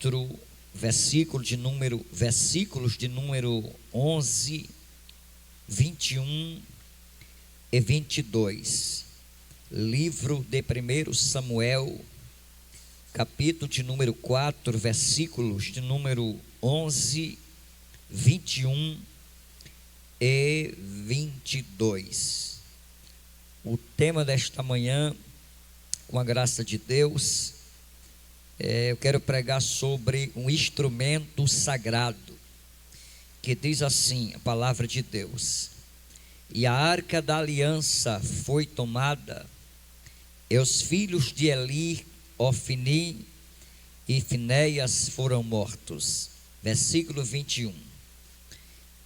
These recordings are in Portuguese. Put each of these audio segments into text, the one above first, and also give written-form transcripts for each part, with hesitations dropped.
4, versículos de número 11, 21 e 22. Livro de 1 Samuel, capítulo de número 4, versículos de número 11, 21 e 22. O tema desta manhã, com a graça de Deus, eu quero pregar sobre um instrumento sagrado, que diz assim, a palavra de Deus: e a arca da aliança foi tomada, e os filhos de Eli, Ofni e Finéias foram mortos. Versículo 21.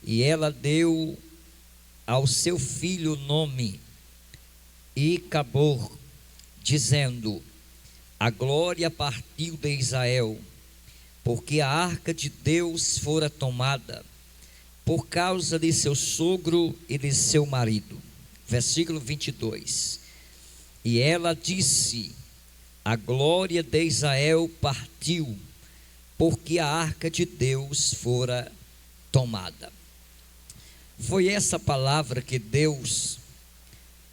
E ela deu ao seu filho nome Icabor, dizendo: a glória partiu de Israel, porque a arca de Deus fora tomada, por causa de seu sogro e de seu marido. Versículo 22. E ela disse: a glória de Israel partiu, porque a arca de Deus fora tomada. Foi essa palavra que Deus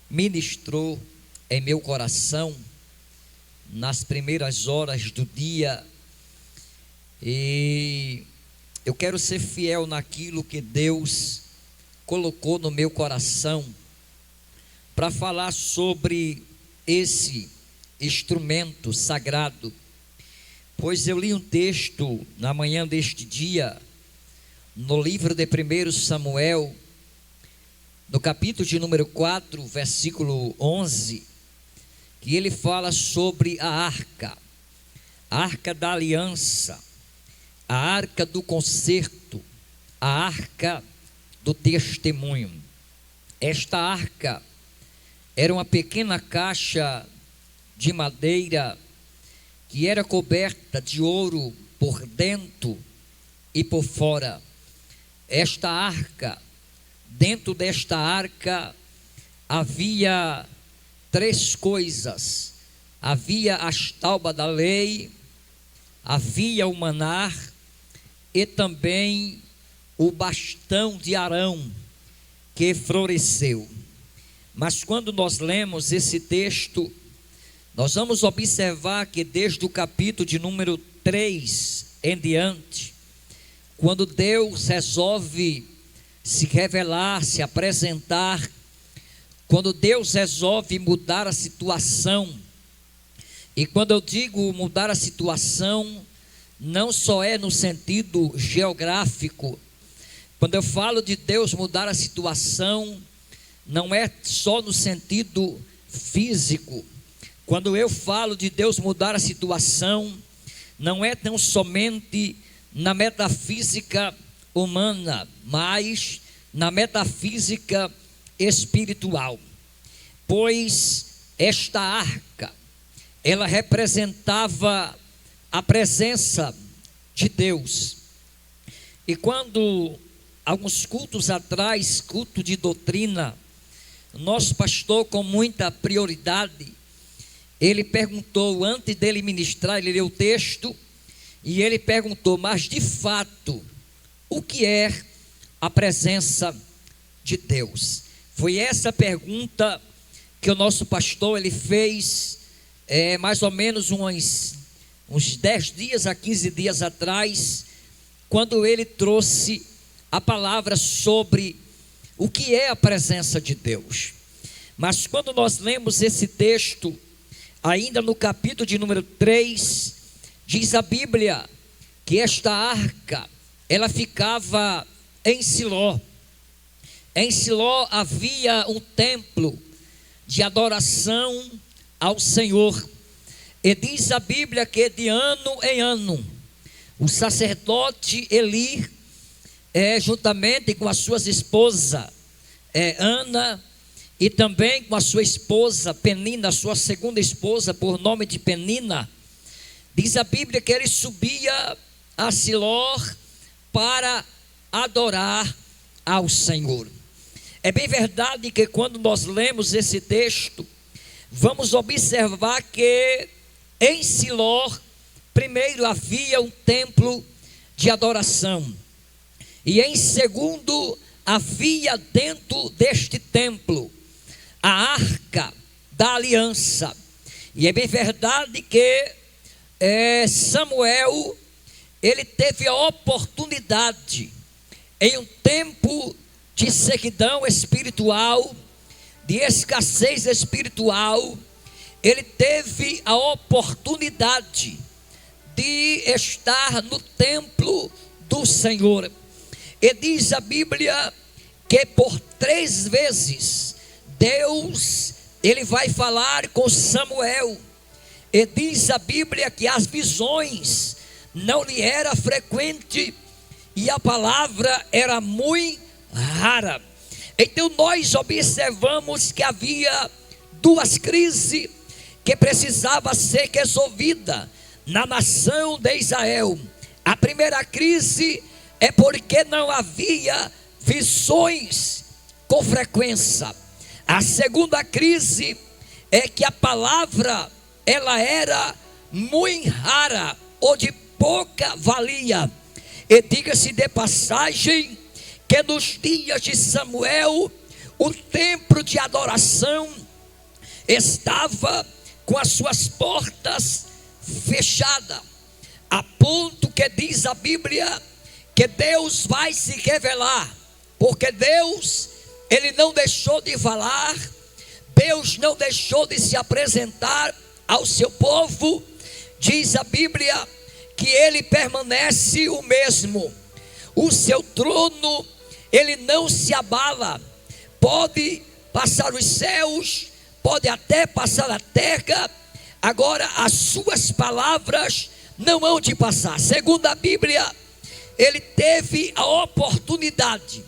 ministrou em meu coração nas primeiras horas do dia, e eu quero ser fiel naquilo que Deus colocou no meu coração para falar sobre esse instrumento sagrado. Pois eu li um texto na manhã deste dia, no livro de 1 Samuel, no capítulo de número 4, versículo 11, que ele fala sobre a arca da aliança, a arca do concerto, a arca do testemunho. Esta arca era uma pequena caixa de madeira que era coberta de ouro por dentro e por fora. Esta arca, dentro desta arca havia três coisas: havia as tábuas da lei, havia o maná e também o bastão de Arão que floresceu. Mas quando nós lemos esse texto, nós vamos observar que desde o capítulo de número 3 em diante, quando Deus resolve se revelar, se apresentar, quando Deus resolve mudar a situação, e quando eu digo mudar a situação, não só é no sentido geográfico. Quando eu falo de Deus mudar a situação, não é só no sentido físico. Quando eu falo de Deus mudar a situação, não é tão somente na metafísica humana, mas na metafísica espiritual. Pois esta arca, ela representava a presença de Deus. E quando, alguns cultos atrás, culto de doutrina, nosso pastor, com muita prioridade, ele perguntou, antes dele ministrar, ele leu o texto, e ele perguntou: mas de fato, o que é a presença de Deus? Foi essa pergunta que o nosso pastor ele fez mais ou menos uns 10 dias a 15 dias atrás, quando ele trouxe a palavra sobre o que é a presença de Deus. Mas quando nós lemos esse texto, ainda no capítulo de número 3, diz a Bíblia que esta arca, ela ficava em Siló. Em Siló havia um templo de adoração ao Senhor. E diz a Bíblia que de ano em ano, o sacerdote Eli, juntamente com as suas esposas, Ana, e também com a sua esposa Penina, sua segunda esposa, por nome de Penina, diz a Bíblia que ele subia a Siló para adorar ao Senhor. É bem verdade que quando nós lemos esse texto, vamos observar que em Siló primeiro havia um templo de adoração. E em segundo, havia dentro deste templo a arca da aliança. E é bem verdade que Samuel, ele teve a oportunidade, em um tempo de sequidão espiritual, de escassez espiritual, ele teve a oportunidade de estar no templo do Senhor. E diz a Bíblia que por 3 vezes Deus, ele vai falar com Samuel. E diz a Bíblia que as visões não lhe era frequente e a palavra era muito rara. Então nós observamos que havia 2 crises que precisavam ser resolvidas na nação de Israel. A primeira crise é porque não havia visões com frequência. A segunda crise é que a palavra, ela era muito rara ou de pouca valia. E diga-se de passagem que nos dias de Samuel, o templo de adoração estava com as suas portas fechadas, a ponto que diz a Bíblia que Deus vai se revelar, porque Deus, ele não deixou de falar, Deus não deixou de se apresentar ao seu povo. Diz a Bíblia que ele permanece o mesmo, o seu trono, ele não se abala. Pode passar os céus, pode até passar a terra, agora as suas palavras não hão de passar. Segundo a Bíblia, ele teve a oportunidade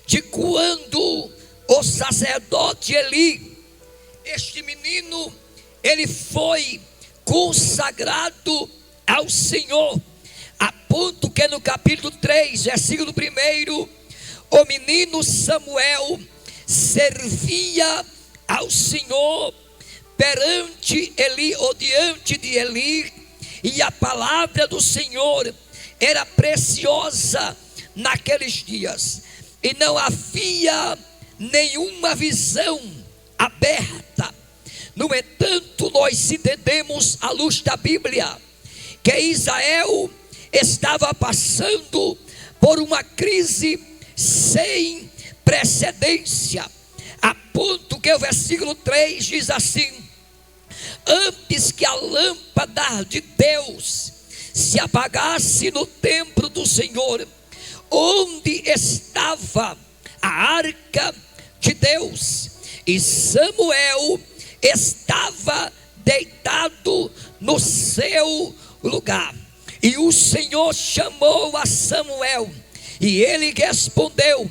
de, quando o sacerdote Eli, este menino, ele foi consagrado ao Senhor, a ponto que no capítulo 3, versículo 1, o menino Samuel servia ao Senhor perante Eli, ou diante de Eli, e a palavra do Senhor era preciosa naqueles dias, e não havia nenhuma visão aberta. No entanto, nós entendemos à luz da Bíblia que Israel estava passando por uma crise sem precedência, a ponto que o versículo 3 diz assim: antes que a lâmpada de Deus se apagasse no templo do Senhor, onde estava a arca de Deus, e Samuel estava deitado no seu lugar. E o Senhor chamou a Samuel, e ele respondeu: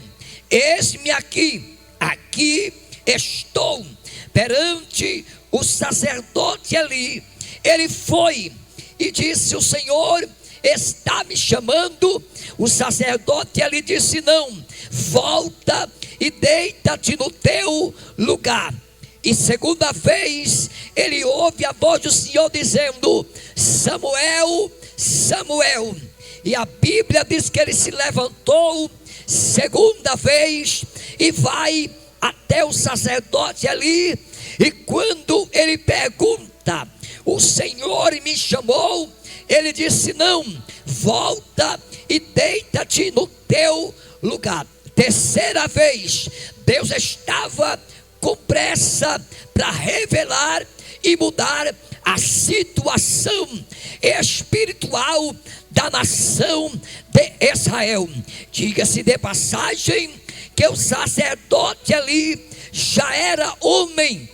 eis-me aqui, aqui estou. Perante o sacerdote Eli, ele foi e disse: o Senhor está me chamando. O sacerdote Eli disse: não, volta e deita-te no teu lugar. E segunda vez ele ouve a voz do Senhor dizendo: Samuel, Samuel. E a Bíblia diz que ele se levantou segunda vez e vai até o sacerdote ali. E quando ele pergunta: o Senhor me chamou? Ele disse: não, volta e deita-te no teu lugar. Terceira vez, Deus estava com pressa para revelar e mudar a situação espiritual da nação de Israel. Diga-se de passagem que o sacerdote ali já era homem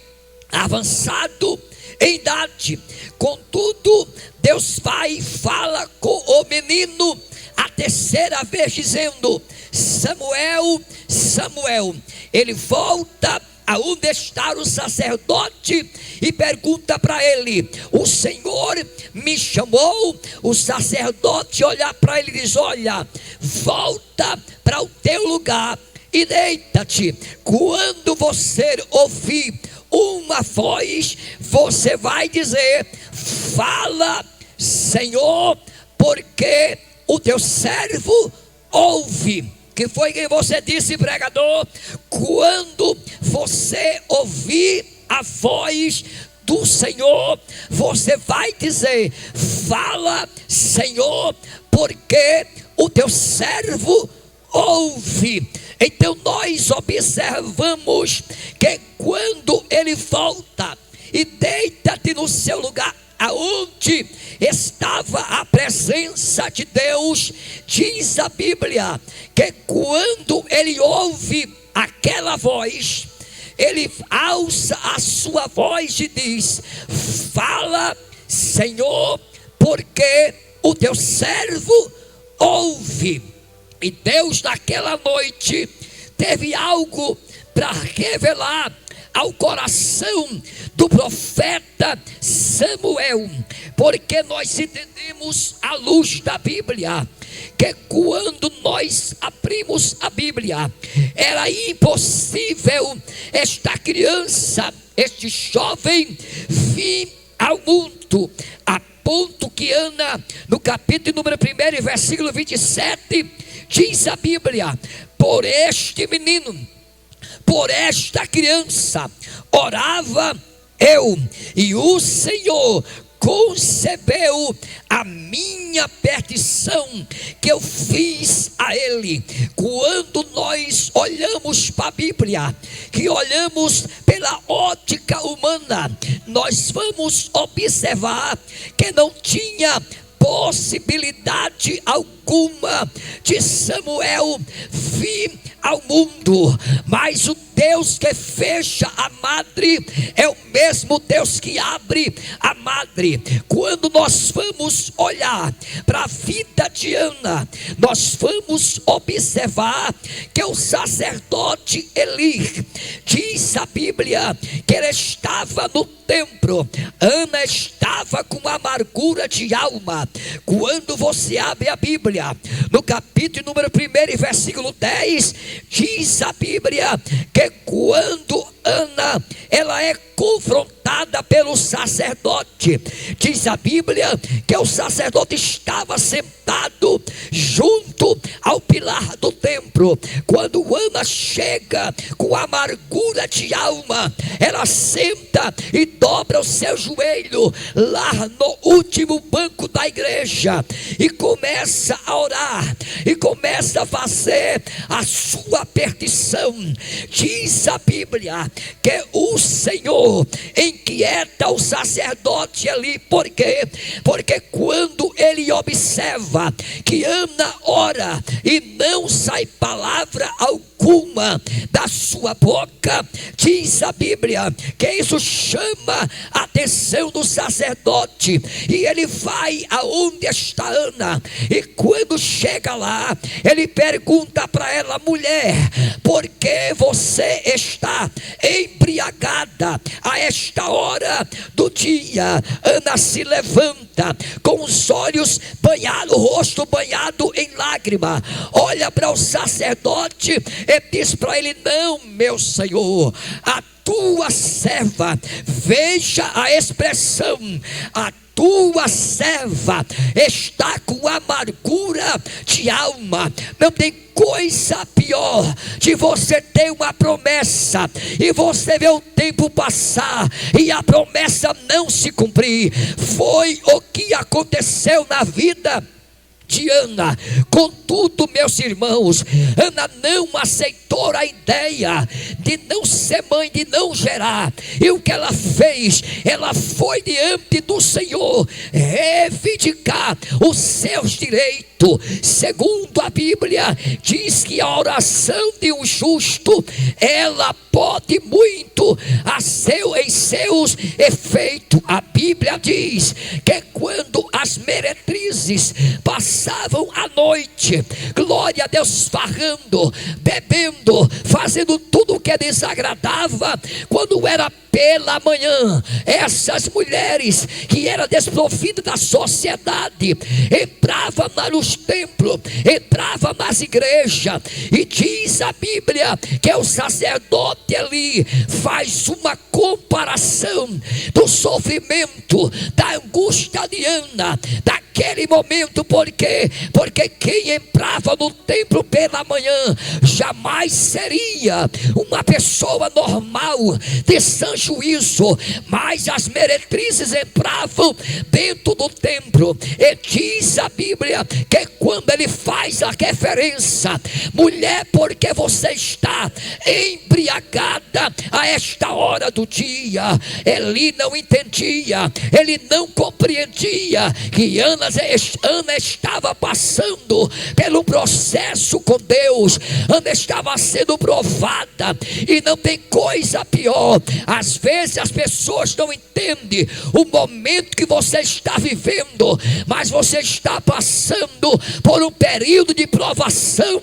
avançado em idade. Contudo, Deus Pai fala com o menino a terceira vez dizendo: Samuel, Samuel. Ele volta aonde está o sacerdote e pergunta para ele: o Senhor me chamou? O sacerdote olha para ele e diz: olha, volta para o teu lugar e deita-te. Quando você ouvir uma voz, você vai dizer: fala Senhor, porque o teu servo ouve. Que foi que você disse, pregador? Quando você ouvir a voz do Senhor, você vai dizer: fala, Senhor, porque o teu servo ouve. Então nós observamos que quando ele volta e deita-te no seu lugar, aonde estava a presença de Deus, diz a Bíblia que quando ele ouve aquela voz, ele alça a sua voz e diz: fala, Senhor, porque o teu servo ouve. E Deus naquela noite teve algo para revelar ao coração do profeta Samuel, porque nós entendemos à luz da Bíblia que quando nós abrimos a Bíblia, era impossível esta criança, este jovem vir ao mundo, a ponto que Ana, no capítulo número 1, versículo 27, diz a Bíblia: por este menino, por esta criança, orava eu, e o Senhor concebeu a minha petição que eu fiz a ele. Quando nós olhamos para a Bíblia, que olhamos pela ótica humana, nós vamos observar que não tinha possibilidade alguma de Samuel vir ao mundo, mas o Deus que fecha a madre é o mesmo Deus que abre a madre. Quando nós vamos olhar para a vida de Ana, nós vamos observar que o sacerdote Eli, diz a Bíblia que ele estava no templo. Ana estava com amargura de alma. Quando você abre a Bíblia, no capítulo número 1 e versículo 10, diz a Bíblia que quando Ana, ela é confrontada pelo sacerdote, diz a Bíblia que o sacerdote estava sentado junto ao pilar do templo. Quando Ana chega com amargura de alma, ela senta e dobra o seu joelho lá no último banco da igreja e começa a orar e começa a fazer a sua petição. Diz a Bíblia que o Senhor inquieta o sacerdote ali. Por quê? Porque quando ele observa que Ana ora e não sai palavra alguma da sua boca, diz a Bíblia que isso chama a atenção do sacerdote, e ele vai aonde está Ana, e quando chega lá, ele pergunta para ela: mulher, por que você está embriagada a esta hora do dia? Ana se levanta com os olhos banhados, o rosto banhado em lágrima, olha para o sacerdote e diz para ele: não, meu senhor, a tua serva, veja a expressão, a tua serva está com amargura de alma. Não tem coisa pior de você ter uma promessa e você ver o tempo passar e a promessa não se cumprir. Foi o que aconteceu na vida de Ana. Contudo, meus irmãos, Ana não aceitou a ideia de não ser mãe, de não gerar. E o que ela fez? Ela foi diante do Senhor reivindicar os seus direitos. Segundo a Bíblia, diz que a oração de um justo, ela pode muito em seus efeitos. A Bíblia diz que quando as meretrizes passavam a noite, glória a Deus, farrando, bebendo, fazendo tudo o que desagradava, quando era pela manhã, essas mulheres que eram desprovidas da sociedade entravam nos templos, entravam nas igrejas, e diz a Bíblia que o sacerdote ali faz uma comparação do sofrimento, da angústia de Ana, daquele momento. Porque quem entrava no templo pela manhã jamais seria uma pessoa normal, de sã juízo, mas as meretrizes entravam dentro do templo. E diz a Bíblia que quando ele faz a referência: mulher, porque você está embriagada a esta hora do dia, ele não entendia, ele não compreendia que Ana estava passando pelo processo com Deus. Ana estava sendo provada, e não tem coisa pior. Às vezes as pessoas não entendem o momento que você está vivendo, mas você está passando por um período de provação,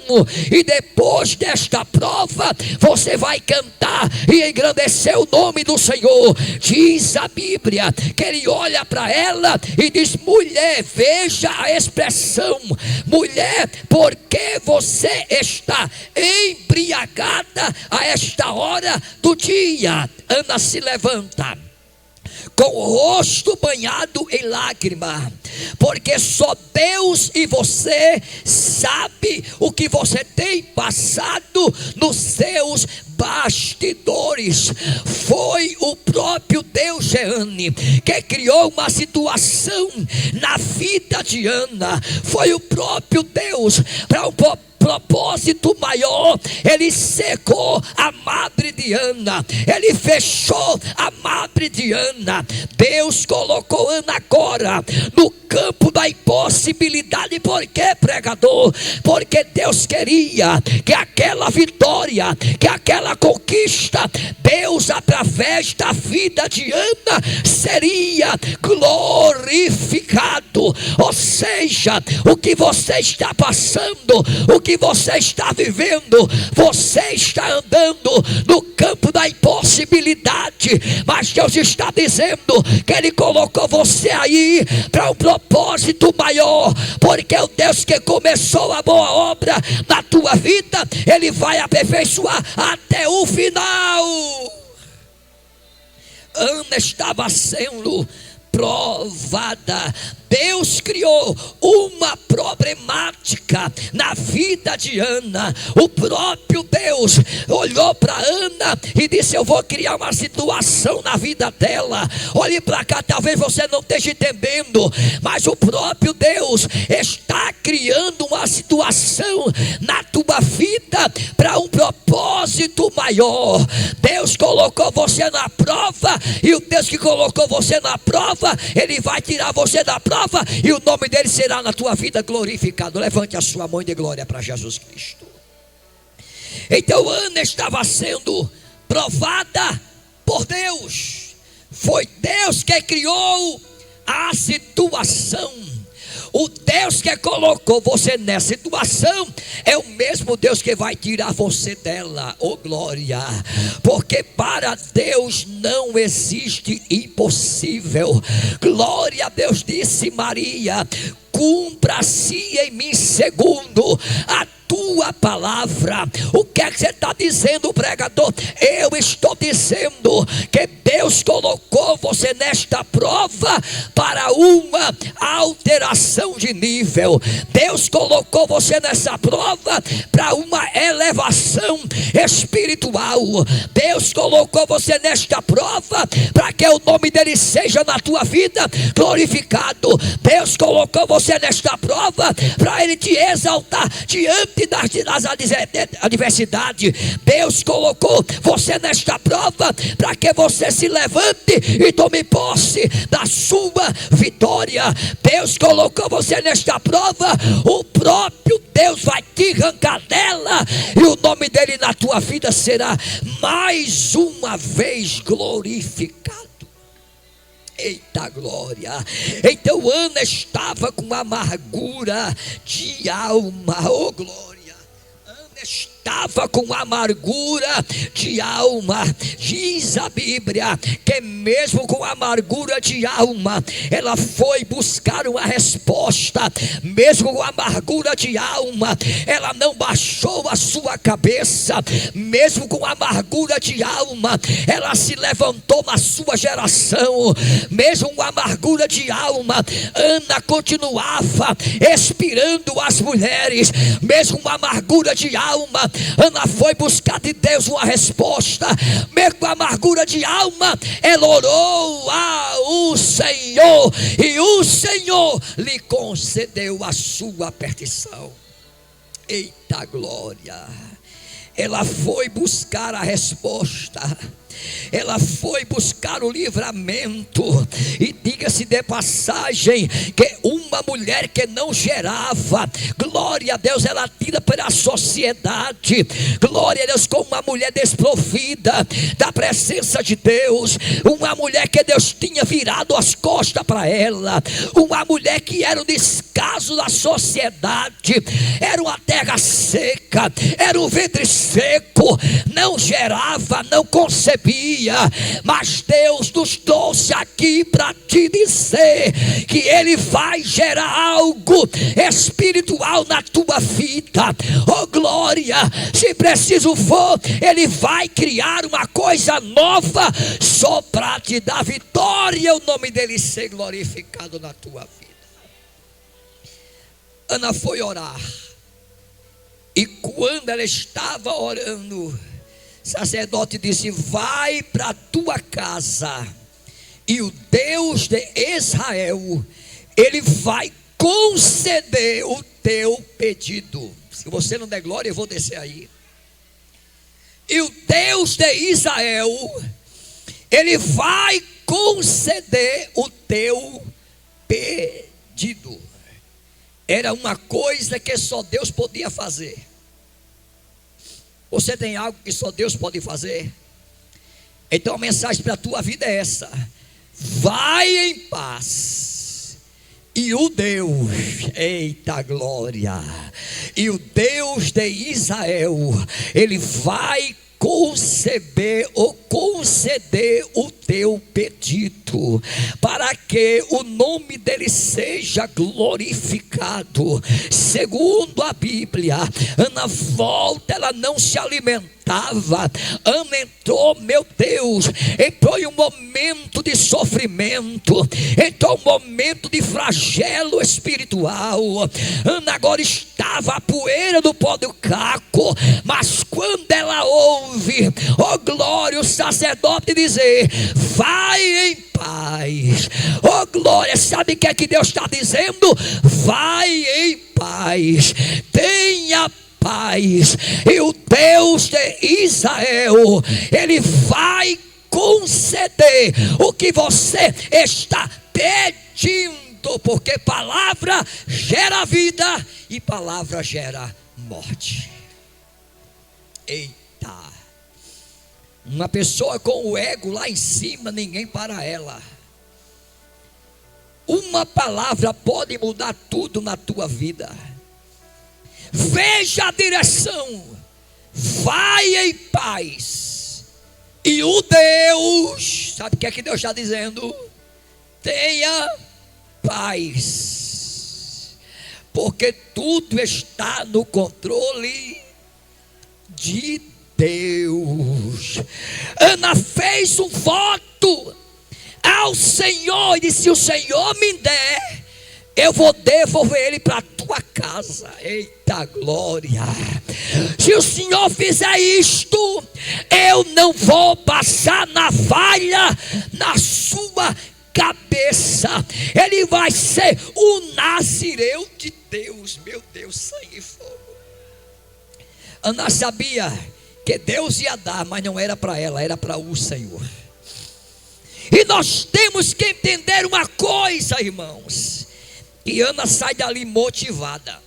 e depois desta prova você vai cantar e engrandecer o nome do Senhor. Diz a Bíblia que ele olha para ela e diz: mulher, veja a expressão, mulher, porque você está embriagada a esta hora do dia. Ana se levanta com o rosto banhado em lágrima, porque só Deus e você sabe o que você tem passado nos seus bastidores. Foi o próprio Deus, Jeane, que criou uma situação na vida de Ana. Foi o próprio Deus, para um propósito maior. Ele secou a madre de Ana, ele fechou a madre de Ana. Deus colocou Ana agora no campo da impossibilidade. Por quê, pregador? Porque Deus queria que aquela vitória, que aquela conquista, Deus, através da vida de Ana, seria glorificado. Ou seja, o que você está passando, o que você está vivendo, você está andando no campo da impossibilidade, mas Deus está dizendo que Ele colocou você aí para um propósito maior, porque o Deus que começou a boa obra na tua vida, Ele vai aperfeiçoar até o final. Ana estava sendo provada. Deus criou uma problemática na vida de Ana. O próprio Deus olhou para Ana e disse: eu vou criar uma situação na vida dela. Olhe para cá, talvez você não esteja entendendo, mas o próprio Deus está criando uma situação na tua vida para um propósito maior. Deus colocou você na prova, e o Deus que colocou você na prova, Ele vai tirar você da prova, e o nome dele será na tua vida glorificado. Levante a sua mão de glória para Jesus Cristo. Então Ana estava sendo provada por Deus. Foi Deus que criou a situação. O Deus que colocou você nessa situação é o mesmo Deus que vai tirar você dela. Oh glória! Porque para Deus não existe impossível. Glória a Deus. Disse Maria: cumpra-se em mim segundo a tua palavra. O que é que você está dizendo, pregador? Eu estou dizendo que Deus colocou você nesta prova para uma alteração de nível. Deus colocou você nessa prova para uma elevação espiritual. Deus colocou você nesta prova para que o nome dele seja na tua vida glorificado. Deus colocou você nesta prova para ele te exaltar diante das adversidades. Deus colocou você nesta prova para que você se levante e tome posse da sua vitória. Deus colocou você nesta prova, o próprio Deus vai te arrancar dela, e o nome dele na tua vida será mais uma vez glorificado. Eita glória! Então Ana estava com amargura de alma. Oh glória! Ana estava estava com amargura de alma. Diz a Bíblia que mesmo com amargura de alma, ela foi buscar uma resposta. Mesmo com amargura de alma, ela não baixou a sua cabeça. Mesmo com amargura de alma, ela se levantou na sua geração. Mesmo com amargura de alma, Ana continuava expirando as mulheres. Mesmo com amargura de alma, Ana foi buscar de Deus uma resposta. Mesmo com amargura de alma, ela orou ao Senhor, e o Senhor lhe concedeu a sua petição. Eita glória! Ela foi buscar a resposta. Ela foi buscar o livramento. E diga-se de passagem que uma mulher que não gerava, glória a Deus, ela tira pela sociedade, glória a Deus, como uma mulher desprovida da presença de Deus, uma mulher que Deus tinha virado as costas para ela, uma mulher que era um descaso da sociedade, era uma terra seca, era um ventre seco, não gerava, não concebia. Mas Deus nos trouxe aqui para te dizer que Ele vai gerar algo espiritual na tua vida. Oh glória, se preciso for, Ele vai criar uma coisa nova só para te dar vitória, o nome dEle ser glorificado na tua vida. Ana foi orar, e quando ela estava orando, o sacerdote disse: vai para a tua casa, e o Deus de Israel, Ele vai conceder o teu pedido. Se você não der glória, eu vou descer aí. E o Deus de Israel, Ele vai conceder o teu pedido. Era uma coisa que só Deus podia fazer. Você tem algo que só Deus pode fazer? Então a mensagem para a tua vida é essa: vai em paz, e o Deus, eita glória, e o Deus de Israel, Ele vai conceder o teu pedido, para que o nome dEle seja glorificado. Segundo a Bíblia, Ana volta, ela não se alimentava. Ana entrou, meu Deus, entrou em um momento de sofrimento, entrou em um momento de flagelo espiritual. Ana agora estava a poeira do pó do caco, mas quando ela ouve, oh glória, o sacerdote dizer: vai em paz. Oh glória, sabe o que é que Deus está dizendo? Vai em paz, tenha paz, e o Deus de Israel, Ele vai conceder o que você está pedindo, porque palavra gera vida e palavra gera morte. Eita! Uma pessoa com o ego lá em cima, ninguém para ela. Uma palavra pode mudar tudo na tua vida. Veja a direção, vai em paz, e o Deus, sabe o que é que Deus está dizendo? Tenha paz, porque tudo está no controle de Deus. Ana fez um voto ao Senhor e disse: se o Senhor me der, eu vou devolver ele para a tua casa. Eita glória! Se o Senhor fizer isto, eu não vou passar navalha na sua cabeça. Ele vai ser o nazireu de Deus. Meu Deus, sangue e fogo. Ana sabia que Deus ia dar, mas não era para ela, era para o Senhor. E nós temos que entender uma coisa, irmãos, que Ana sai dali motivada.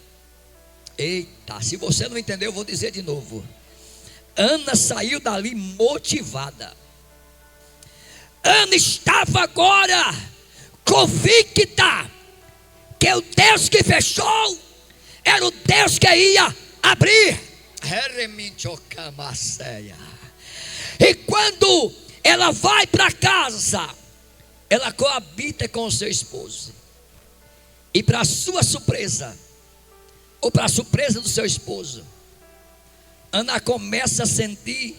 Eita, se você não entendeu, eu vou dizer de novo. Ana saiu dali motivada. Ana estava agora convicta que o Deus que fechou era o Deus que ia abrir. E quando ela vai para casa, ela coabita com o seu esposo. E para sua surpresa, ou para a surpresa do seu esposo, Ana começa a sentir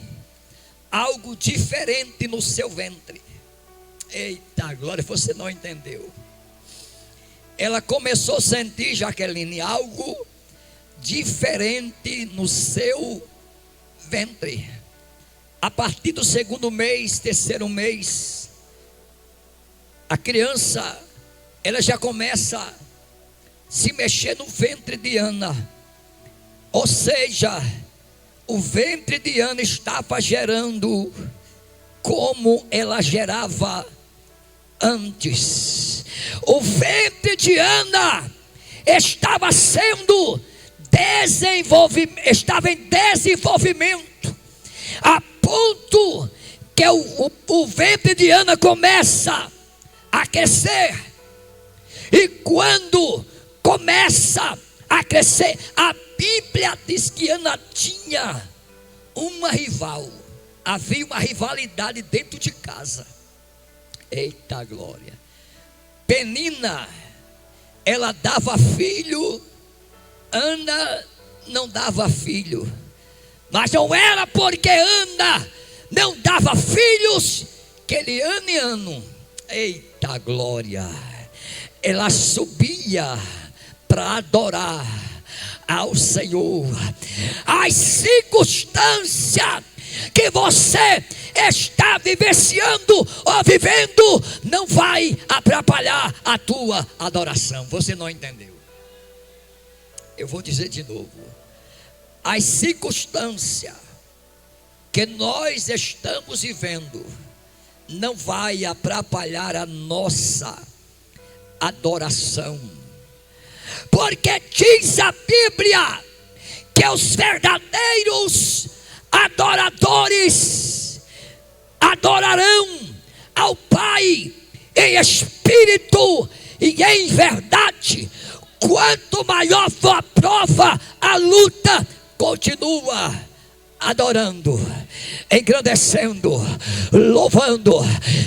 algo diferente no seu ventre. Eita glória, você não entendeu. Ela começou a sentir, Jaqueline, algo diferente no seu ventre. A partir do segundo mês, terceiro mês, a criança, ela já começa a se mexer no ventre de Ana. Ou seja, o ventre de Ana estava gerando como ela gerava antes. O ventre de Ana estava estava em desenvolvimento, a ponto que o ventre de Ana começa a crescer. E quando começa a crescer, a Bíblia diz que Ana tinha uma rival. Havia uma rivalidade dentro de casa. Eita glória. Penina, ela dava filho, Ana não dava filho. Mas não era porque Ana não dava filhos que de ano em ano, eita glória, ela subia para adorar ao Senhor. As circunstâncias que você está vivenciando ou vivendo não vai atrapalhar a tua adoração. Você não entendeu? Eu vou dizer de novo. As circunstâncias que nós estamos vivendo não vai atrapalhar a nossa adoração. Porque diz a Bíblia que os verdadeiros adoradores adorarão ao Pai em espírito e em verdade. Quanto maior for a prova, a luta, continua adorando, engrandecendo, louvando,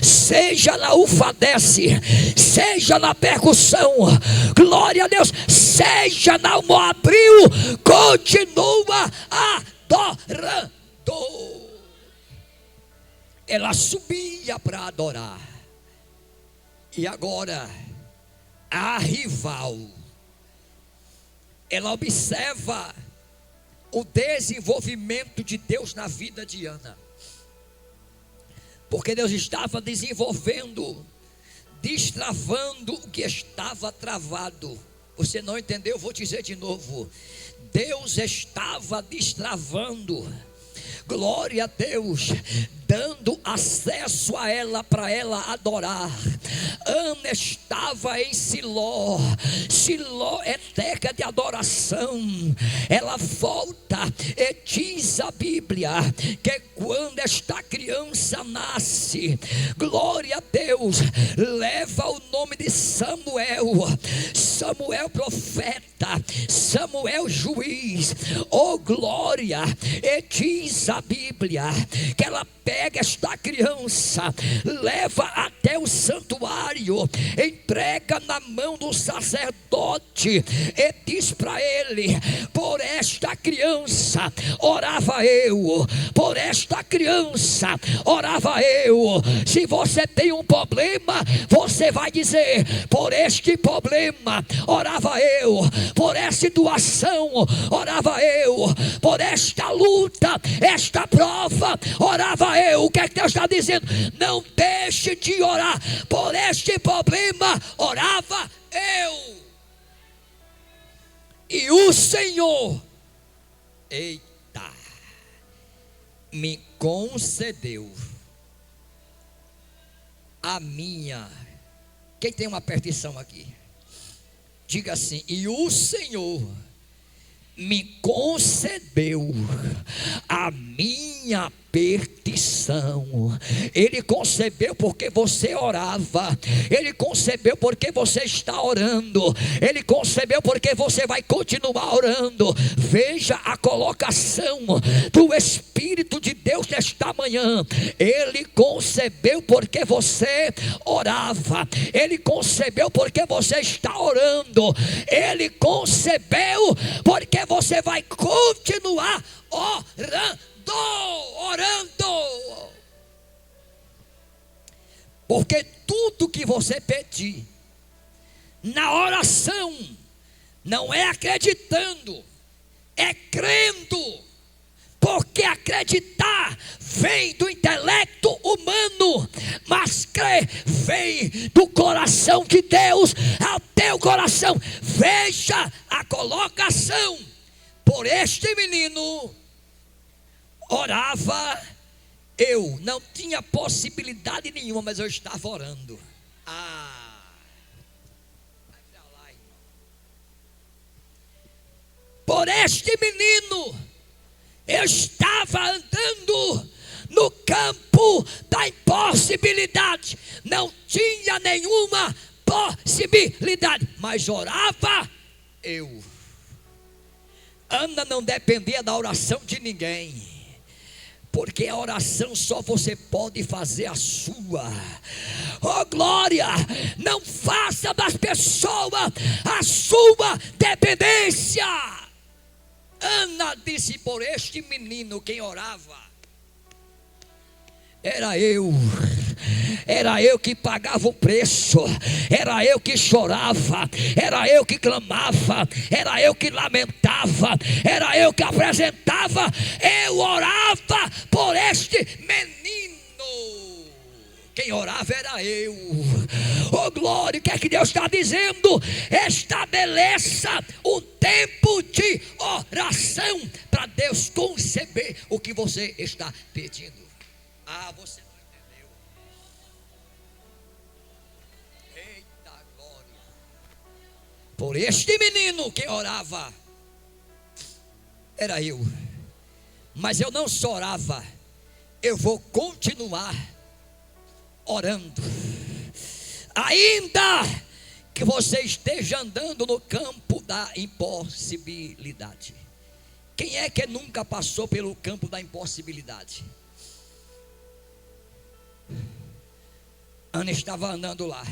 seja na ufadece, seja na percussão, glória a Deus, seja na moabril, continua adorando. Ela subia para adorar. E agora a rival, ela observa o desenvolvimento de Deus na vida de Ana. Porque Deus estava desenvolvendo, destravando o que estava travado. Você não entendeu? Vou dizer de novo. Deus estava destravando, glória a Deus, dando acesso a ela para ela adorar. Ana estava em Siló. Siló é terra de adoração. Ela volta e diz a Bíblia que quando esta criança nasce, glória a Deus, leva o nome de Samuel. Samuel profeta, Samuel juiz. Oh glória! E diz a Bíblia que ela pega esta criança, leva até o santuário, entrega na mão do sacerdote e diz para ele: por esta criança orava eu, por esta criança orava eu. Se você tem um problema, você vai dizer: por este problema orava eu, por essa situação orava eu, por esta luta, esta prova orava eu. O que é que Deus está dizendo? Não deixe de orar. Por este problema orava eu. E o Senhor, eita, me concedeu a minha. Quem tem uma petição aqui? Diga assim: e o Senhor me concedeu a minha perdição. Ele concebeu porque você orava. Ele concebeu porque você está orando. Ele concebeu porque você vai continuar orando. Veja a colocação do Espírito de Deus nesta manhã. Ele concebeu porque você orava. Ele concebeu porque você está orando. Ele concebeu porque você vai continuar orando. Porque tudo que você pedir na oração não é acreditando, é crendo. Porque acreditar vem do intelecto humano, mas crer vem do coração de Deus ao teu coração. Veja a colocação. Por este menino orava, eu não tinha possibilidade nenhuma, mas eu estava orando. Por este menino, eu estava andando no campo da impossibilidade, não tinha nenhuma possibilidade, mas orava eu. Ana não dependia da oração de ninguém, porque a oração só você pode fazer a sua. Oh glória, não faça das pessoas a sua dependência. Ana disse: por este menino quem orava era eu que pagava o preço, era eu que chorava, era eu que clamava, era eu que lamentava, era eu que apresentava, eu orava por este menino. Quem orava era eu. Oh glória, o que é que Deus está dizendo? Estabeleça um tempo de oração para Deus conceber o que você está pedindo. Você não entendeu. Eita glória. Por este menino que orava era eu. Mas eu não só orava, eu vou continuar orando. Ainda que você esteja andando no campo da impossibilidade. Quem é que nunca passou pelo campo da impossibilidade? Ana estava andando lá,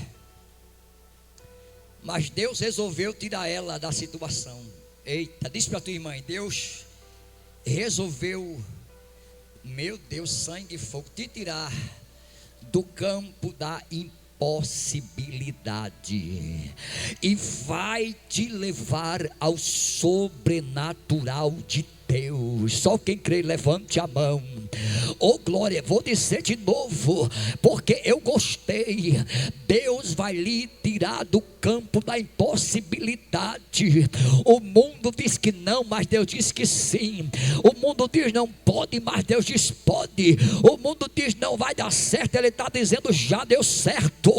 mas Deus resolveu tirar ela da situação. Eita, diz para tua irmã: Deus resolveu, meu Deus, sangue e fogo, te tirar do campo da impossibilidade e vai te levar ao sobrenatural de Deus. Só quem crê, levante a mão. Oh glória, vou dizer de novo, porque eu gostei. Deus vai lhe tirar do campo da impossibilidade. O mundo diz que não, mas Deus diz que sim. O mundo diz não pode, mas Deus diz pode. O mundo diz não vai dar certo, Ele está dizendo já deu certo.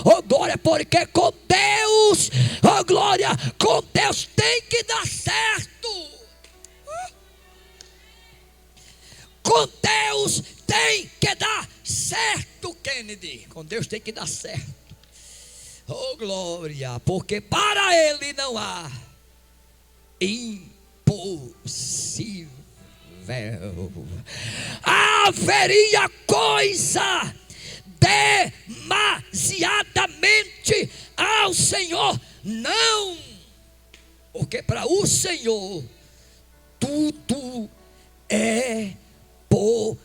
Oh glória, porque com Deus, oh glória, com Deus tem que dar certo. Com Deus tem que dar certo, Kennedy. Com Deus tem que dar certo. Oh glória, porque para Ele não há impossível. Haveria coisa demasiadamente ao Senhor não, porque para o Senhor tudo é possível.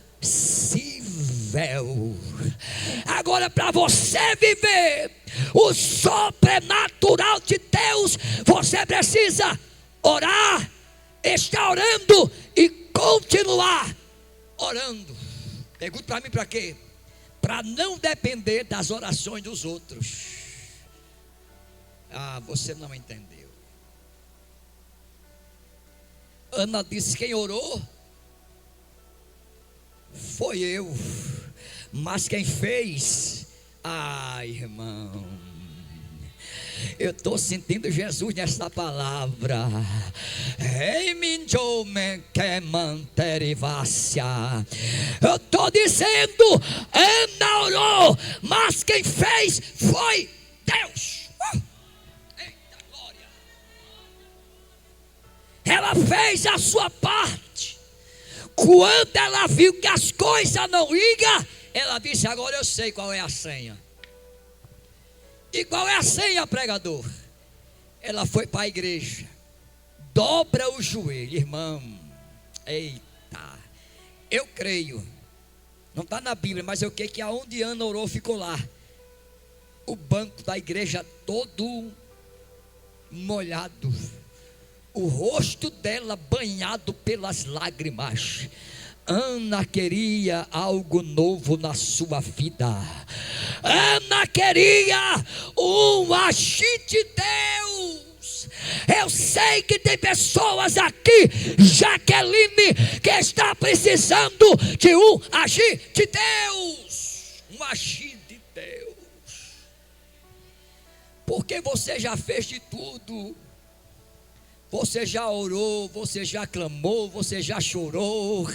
Agora, para você viver o sobrenatural de Deus, você precisa orar, estar orando e continuar orando. Pergunta para mim: para quê? Para não depender das orações dos outros. Você não entendeu. Ana disse: quem orou foi eu, mas quem fez, irmão, Eu estou sentindo Jesus nessa palavra. Eu estou dizendo, Ana orou, mas quem fez foi Deus. Eita glória! Ela fez a sua parte. Quando ela viu que as coisas não iam, ela disse: agora eu sei qual é a senha. E qual é a senha, pregador? Ela foi para a igreja. Dobra o joelho, irmão. Eita, eu creio, não está na Bíblia, mas eu creio que aonde Ana orou ficou lá. O banco da igreja todo molhado, o rosto dela banhado pelas lágrimas. Ana queria algo novo na sua vida. Ana queria um agir de Deus. Eu sei que tem pessoas aqui, Jaqueline, que está precisando de um agir de Deus. Um agir de Deus. Porque você já fez de tudo. Você já orou, você já clamou, você já chorou.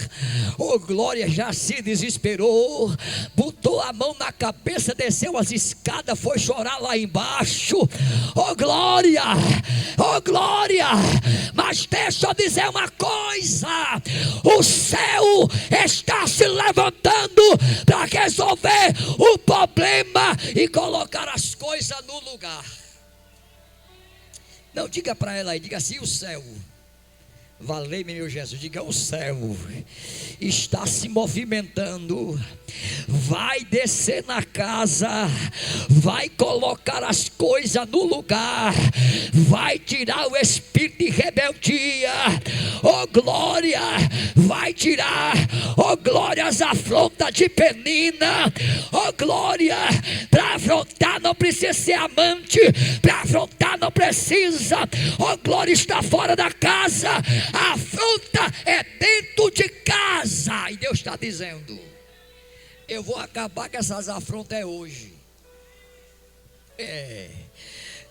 Oh glória, já se desesperou. Botou a mão na cabeça, desceu as escadas, foi chorar lá embaixo. Oh glória, oh glória. Mas deixa eu dizer uma coisa: o céu está se levantando para resolver o problema e colocar as coisas no lugar. Não, diga para ela aí, diga assim: o céu, valei-me meu Jesus, diga: o céu está se movimentando, vai descer na casa, vai colocar as coisas no lugar, vai tirar o espírito de rebeldia, oh glória, vai tirar, oh glória, as afrontas de Penina, oh glória. Para afrontar não precisa ser amante, para afrontar não precisa, oh glória, está fora da casa, a afronta é dentro de casa. E Deus está dizendo: eu vou acabar com essas afrontas hoje.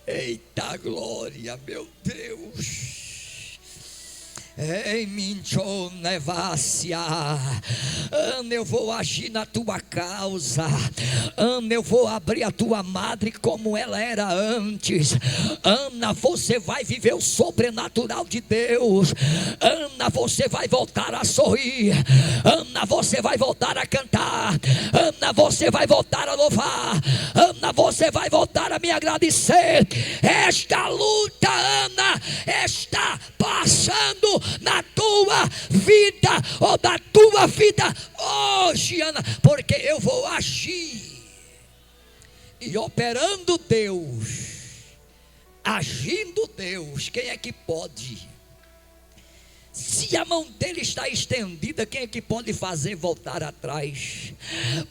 Eita glória, meu Deus. Ei, mincho nevácia. Ana, eu vou agir na tua causa. Ana, eu vou abrir a tua madre como ela era antes. Ana, você vai viver o sobrenatural de Deus. Ana, você vai voltar a sorrir. Ana, você vai voltar a cantar. Ana, você vai voltar a louvar. Ana, você vai voltar a me agradecer. Esta luta, Ana, está passando na tua vida, ou da tua vida hoje, Ana, porque eu vou agir. E operando Deus, agindo Deus, quem é que pode? Se a mão dele está estendida, quem é que pode fazer voltar atrás?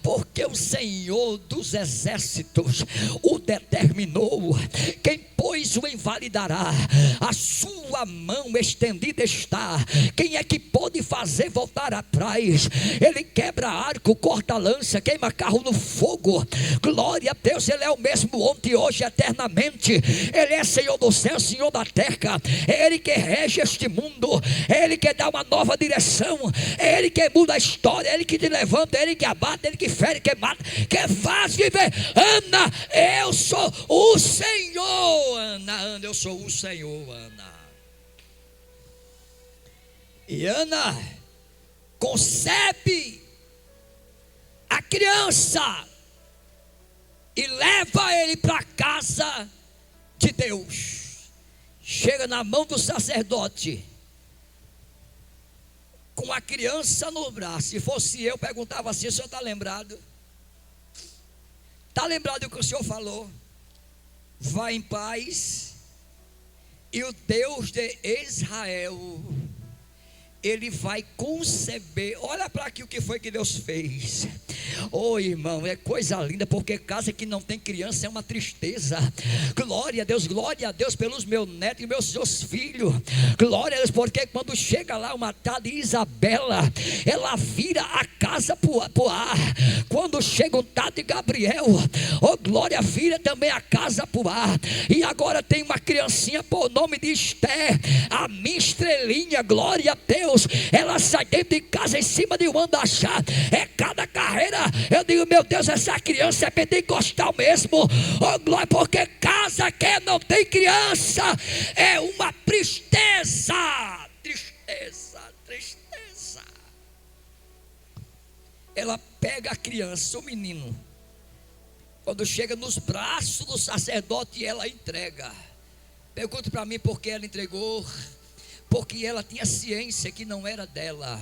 Porque o Senhor dos exércitos o determinou. Quem pois o invalidará? A sua mão estendida está. Quem é que pode fazer voltar atrás? Ele quebra arco, corta lança, queima carro no fogo. Glória a Deus, ele é o mesmo ontem, hoje, eternamente. Ele é Senhor do céu, Senhor da terra. É Ele que rege este mundo. É Ele que dá uma nova direção. É Ele que muda a história. É Ele que te levanta. É Ele que abate. É Ele que fere, que mata, que faz viver. Ana, eu sou o Senhor. Ana, eu sou o Senhor, Ana. E Ana concebe a criança e leva ele para a casa de Deus. Chega na mão do sacerdote com a criança no braço. Se fosse eu, perguntava assim: o senhor está lembrado? Está lembrado do que o senhor falou? Vá em paz, e o Deus de Israel, Ele vai conceber. Olha para aqui o que foi que Deus fez. Oh, irmão, é coisa linda, porque casa que não tem criança é uma tristeza. Glória a Deus pelos meus netos e meus filhos. Glória a Deus, porque quando chega lá uma tal de Isabela, ela vira a casa pro ar. Quando chega um tal de Gabriel, oh glória, vira também a casa pro ar. E agora tem uma criancinha por nome de Esther, a minha estrelinha, glória a Deus. Ela sai dentro de casa em cima de um andachá. É cada carreira, eu digo, meu Deus, essa criança é pentecostal mesmo. Oh glória, porque casa que não tem criança é uma tristeza. Tristeza. Ela pega a criança, o menino, quando chega nos braços do sacerdote, ela entrega. Pergunte para mim por que ela entregou. Porque ela tinha ciência que não era dela.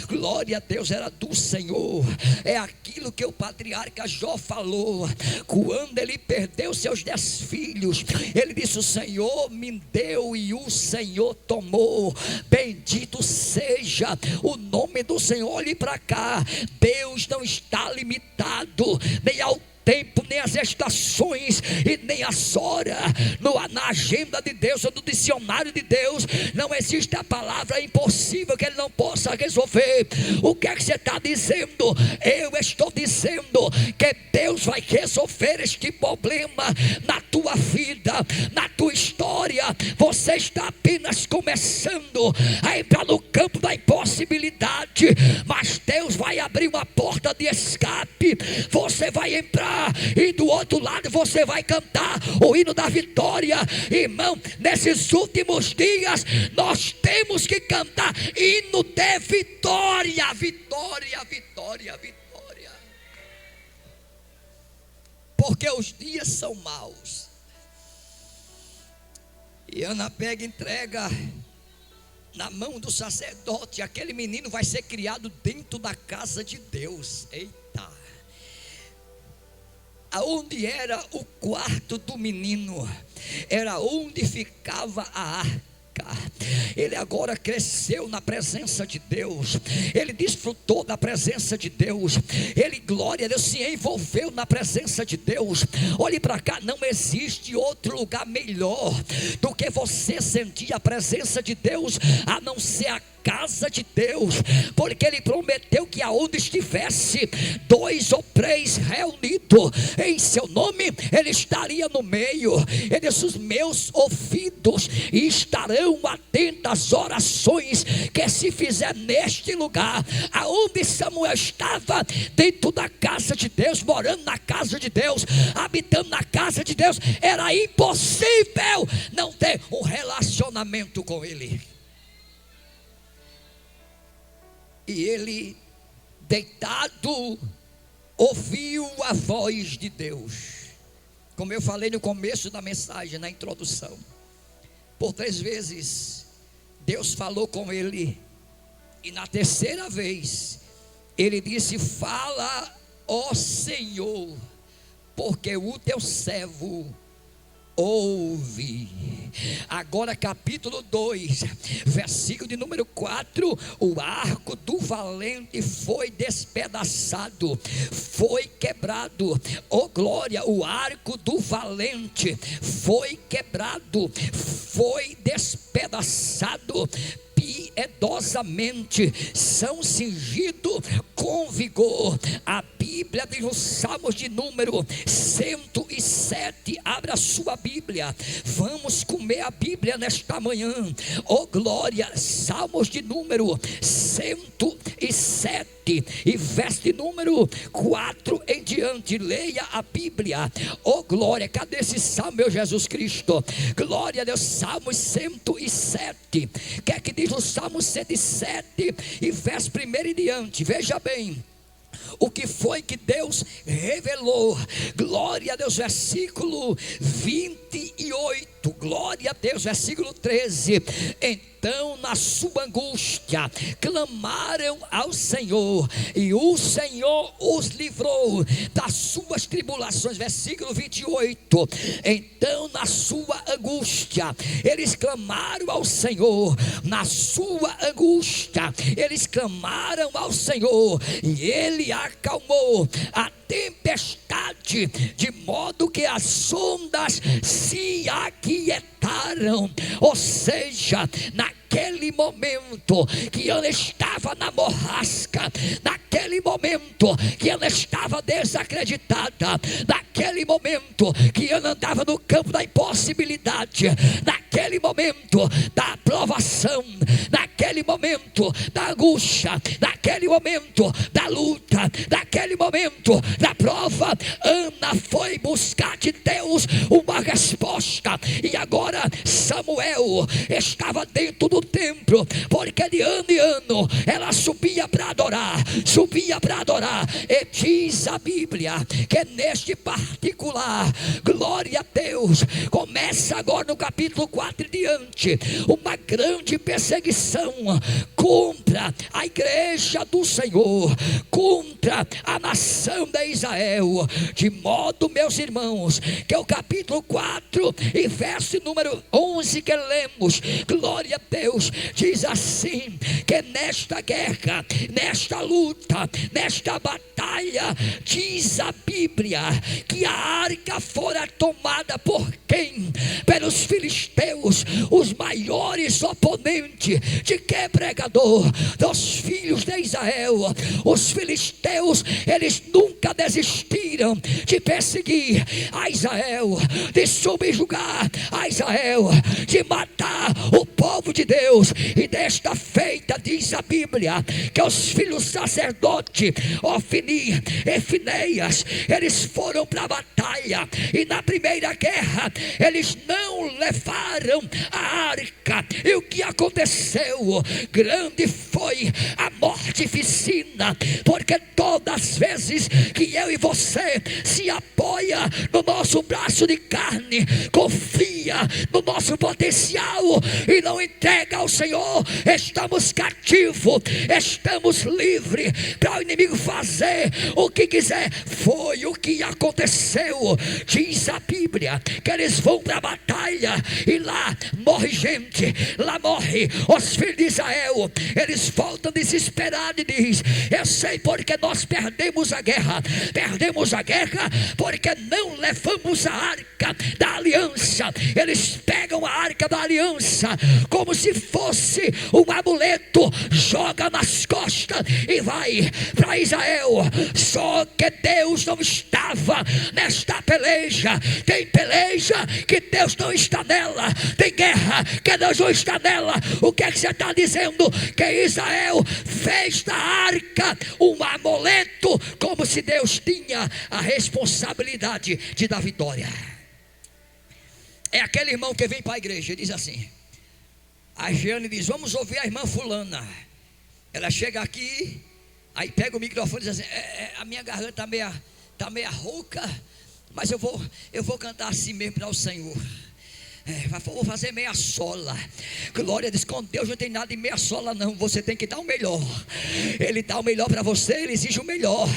Glória a Deus, era do Senhor. É aquilo que o patriarca Jó falou. Quando ele perdeu seus 10 filhos, ele disse: o Senhor me deu e o Senhor tomou. Bendito seja o nome do Senhor. Olhe para cá. Deus não está limitado nem ao tempo, nem as estações e nem as horas. Na agenda de Deus ou no dicionário de Deus não existe a palavra impossível que Ele não possa resolver. O que é que você está dizendo? Eu estou dizendo que Deus vai resolver este problema na tua vida, na tua história. Você está apenas começando a entrar no campo da impossibilidade, mas Deus vai abrir uma porta de escape. Você vai entrar e do outro lado você vai cantar o hino da vitória. Irmão, nesses últimos dias nós temos que cantar hino de vitória. Vitória. Porque os dias são maus. E Ana pega e entrega na mão do sacerdote. Aquele menino vai ser criado dentro da casa de Deus. Eita! Aonde era o quarto do menino, era onde ficava a arca. Ele agora cresceu na presença de Deus. Ele desfrutou da presença de Deus. Ele, glória a Deus, se envolveu na presença de Deus. Olhe para cá, não existe outro lugar melhor do que você sentir a presença de Deus, a não ser a casa de Deus, porque Ele prometeu que aonde estivesse 2 ou 3 reunidos em seu nome, Ele estaria no meio. Ele disse: os meus ouvidos estarão atentos às orações que se fizer neste lugar. Aonde Samuel estava, dentro da casa de Deus, morando na casa de Deus, habitando na casa de Deus, era impossível não ter um relacionamento com Ele. E ele, deitado, ouviu a voz de Deus. Como eu falei no começo da mensagem, na introdução, por 3 vezes Deus falou com ele. E na terceira vez ele disse: fala, ó Senhor, porque o teu servo ouve. Agora capítulo 2, versículo de número 4. O arco do valente foi despedaçado, foi quebrado. Oh glória, o arco do valente foi quebrado, foi despedaçado. Piedosamente são cingidos com vigor. A Bíblia diz nos Salmos de número 107. Abra a sua Bíblia, vamos comer a Bíblia nesta manhã. Oh glória, Salmos de número 107 e verso de número 4 em diante. Leia a Bíblia. Oh glória, cadê esse salmo, meu Jesus Cristo? Glória a Deus. Salmos 107. O que é que diz o Salmo 107 e verso 1 em diante? Veja bem o que foi que Deus revelou. Glória a Deus. Versículo 28. 28, glória a Deus, versículo 13. Então na sua angústia clamaram ao Senhor, e o Senhor os livrou das suas tribulações. Versículo 28. Então na sua angústia eles clamaram ao Senhor, na sua angústia eles clamaram ao Senhor, e Ele acalmou a tempestade, de modo que as ondas se aquietaram. Ou seja, naquele momento que ela estava na borrasca, naquele momento que ela estava desacreditada, naquele momento que ela andava no campo da impossibilidade, naquele momento da provação, naquele momento da angústia, naquele momento da luta, naquele momento da prova, Ana foi buscar de Deus uma resposta. E agora Samuel estava dentro do templo, porque de ano em ano ela subia para adorar, subia para adorar. E diz a Bíblia que neste particular, glória a Deus, começa agora no capítulo 4 e diante, uma grande perseguição contra a igreja do Senhor, contra a nação de Israel, de modo, meus irmãos, que é o capítulo 4 e verso número 11 que lemos, glória a Deus, diz assim, que nesta guerra, nesta luta, nesta batalha, diz a Bíblia, que a arca fora tomada por quem? Pelos filisteus, os maiores oponentes. De que, pregador? Dos filhos de Israel. Os filisteus, eles nunca desistiram de perseguir a Israel, de subjugar a Israel, de matar o povo de Deus. E desta feita diz a Bíblia que os filhos sacerdotes Ofni e Finéias, eles foram para a batalha, e na primeira guerra eles não levaram a arca. E o que aconteceu? Grande foi a mortificina, porque todas as vezes que eu e você se apoia no nosso braço de carne, confia no nosso potencial e não entrega ao Senhor, estamos cativos, estamos livres para o inimigo fazer o que quiser. Foi o que aconteceu. Diz a Bíblia que eles vão para a batalha e lá morre gente, lá morre os filhos de Israel. Eles voltam desesperados e diz: eu sei porque nós perdemos a guerra. Perdemos a guerra porque não levamos a arca da aliança. Eles pegam a arca da aliança como se fosse um amuleto, joga nas costas e vai para Israel. Só que Deus não estava nesta peleja. Tem peleja que Deus não está nela, tem guerra que Deus não está nela. O que é que você está dizendo? Que Israel fez da arca um amuleto, como se Deus tinha a responsabilidade de dar vitória. É aquele irmão que vem para a igreja e diz assim, a Jeane diz: vamos ouvir a irmã fulana. Ela chega aqui, aí pega o microfone e diz assim: a minha garganta está meia rouca, mas eu vou cantar assim mesmo para o Senhor. Vou fazer meia sola. Glória a Deus. Com Deus não tem nada de meia sola não. Você tem que dar o melhor. Ele dá o melhor para você, Ele exige o melhor.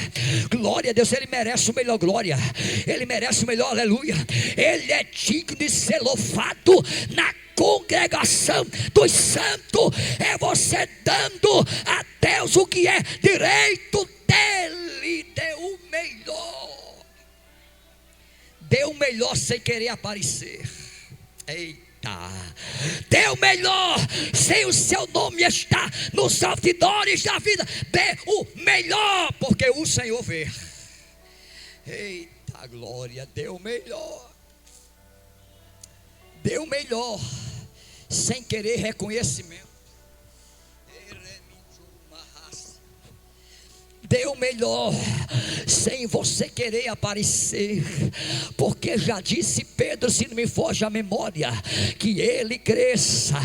Glória a Deus, Ele merece o melhor. Glória, Ele merece o melhor, aleluia. Ele é digno de ser louvado na congregação dos santos. É você dando a Deus o que é direito dele. Dê o melhor. Dê o melhor sem querer aparecer. Eita, dê o melhor sem o seu nome estar nos outdoors da vida. Dê o melhor, porque o Senhor vê. Eita glória, dê o melhor. Dê o melhor sem querer reconhecimento. dê o melhor, sem você querer aparecer, porque já disse Pedro, se não me foge a memória, que ele cresça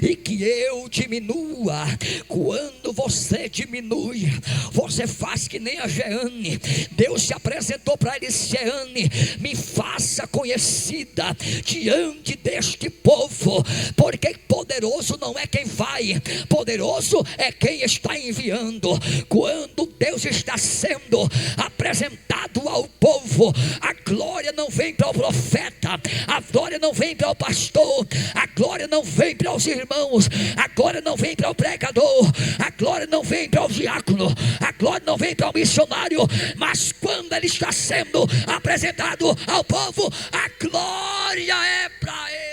e que eu diminua. Quando você diminui, você faz que nem a Jeane. Deus se apresentou para ele: Jeane, me faça conhecida diante deste povo, porque poderoso não é quem vai, poderoso é quem está enviando. Quando Deus está sendo apresentado ao povo, a glória não vem para o profeta, a glória não vem para o pastor, a glória não vem para os irmãos, a glória não vem para o pregador, a glória não vem para o diácono, a glória não vem para o missionário, mas quando ele está sendo apresentado ao povo, a glória é para ele.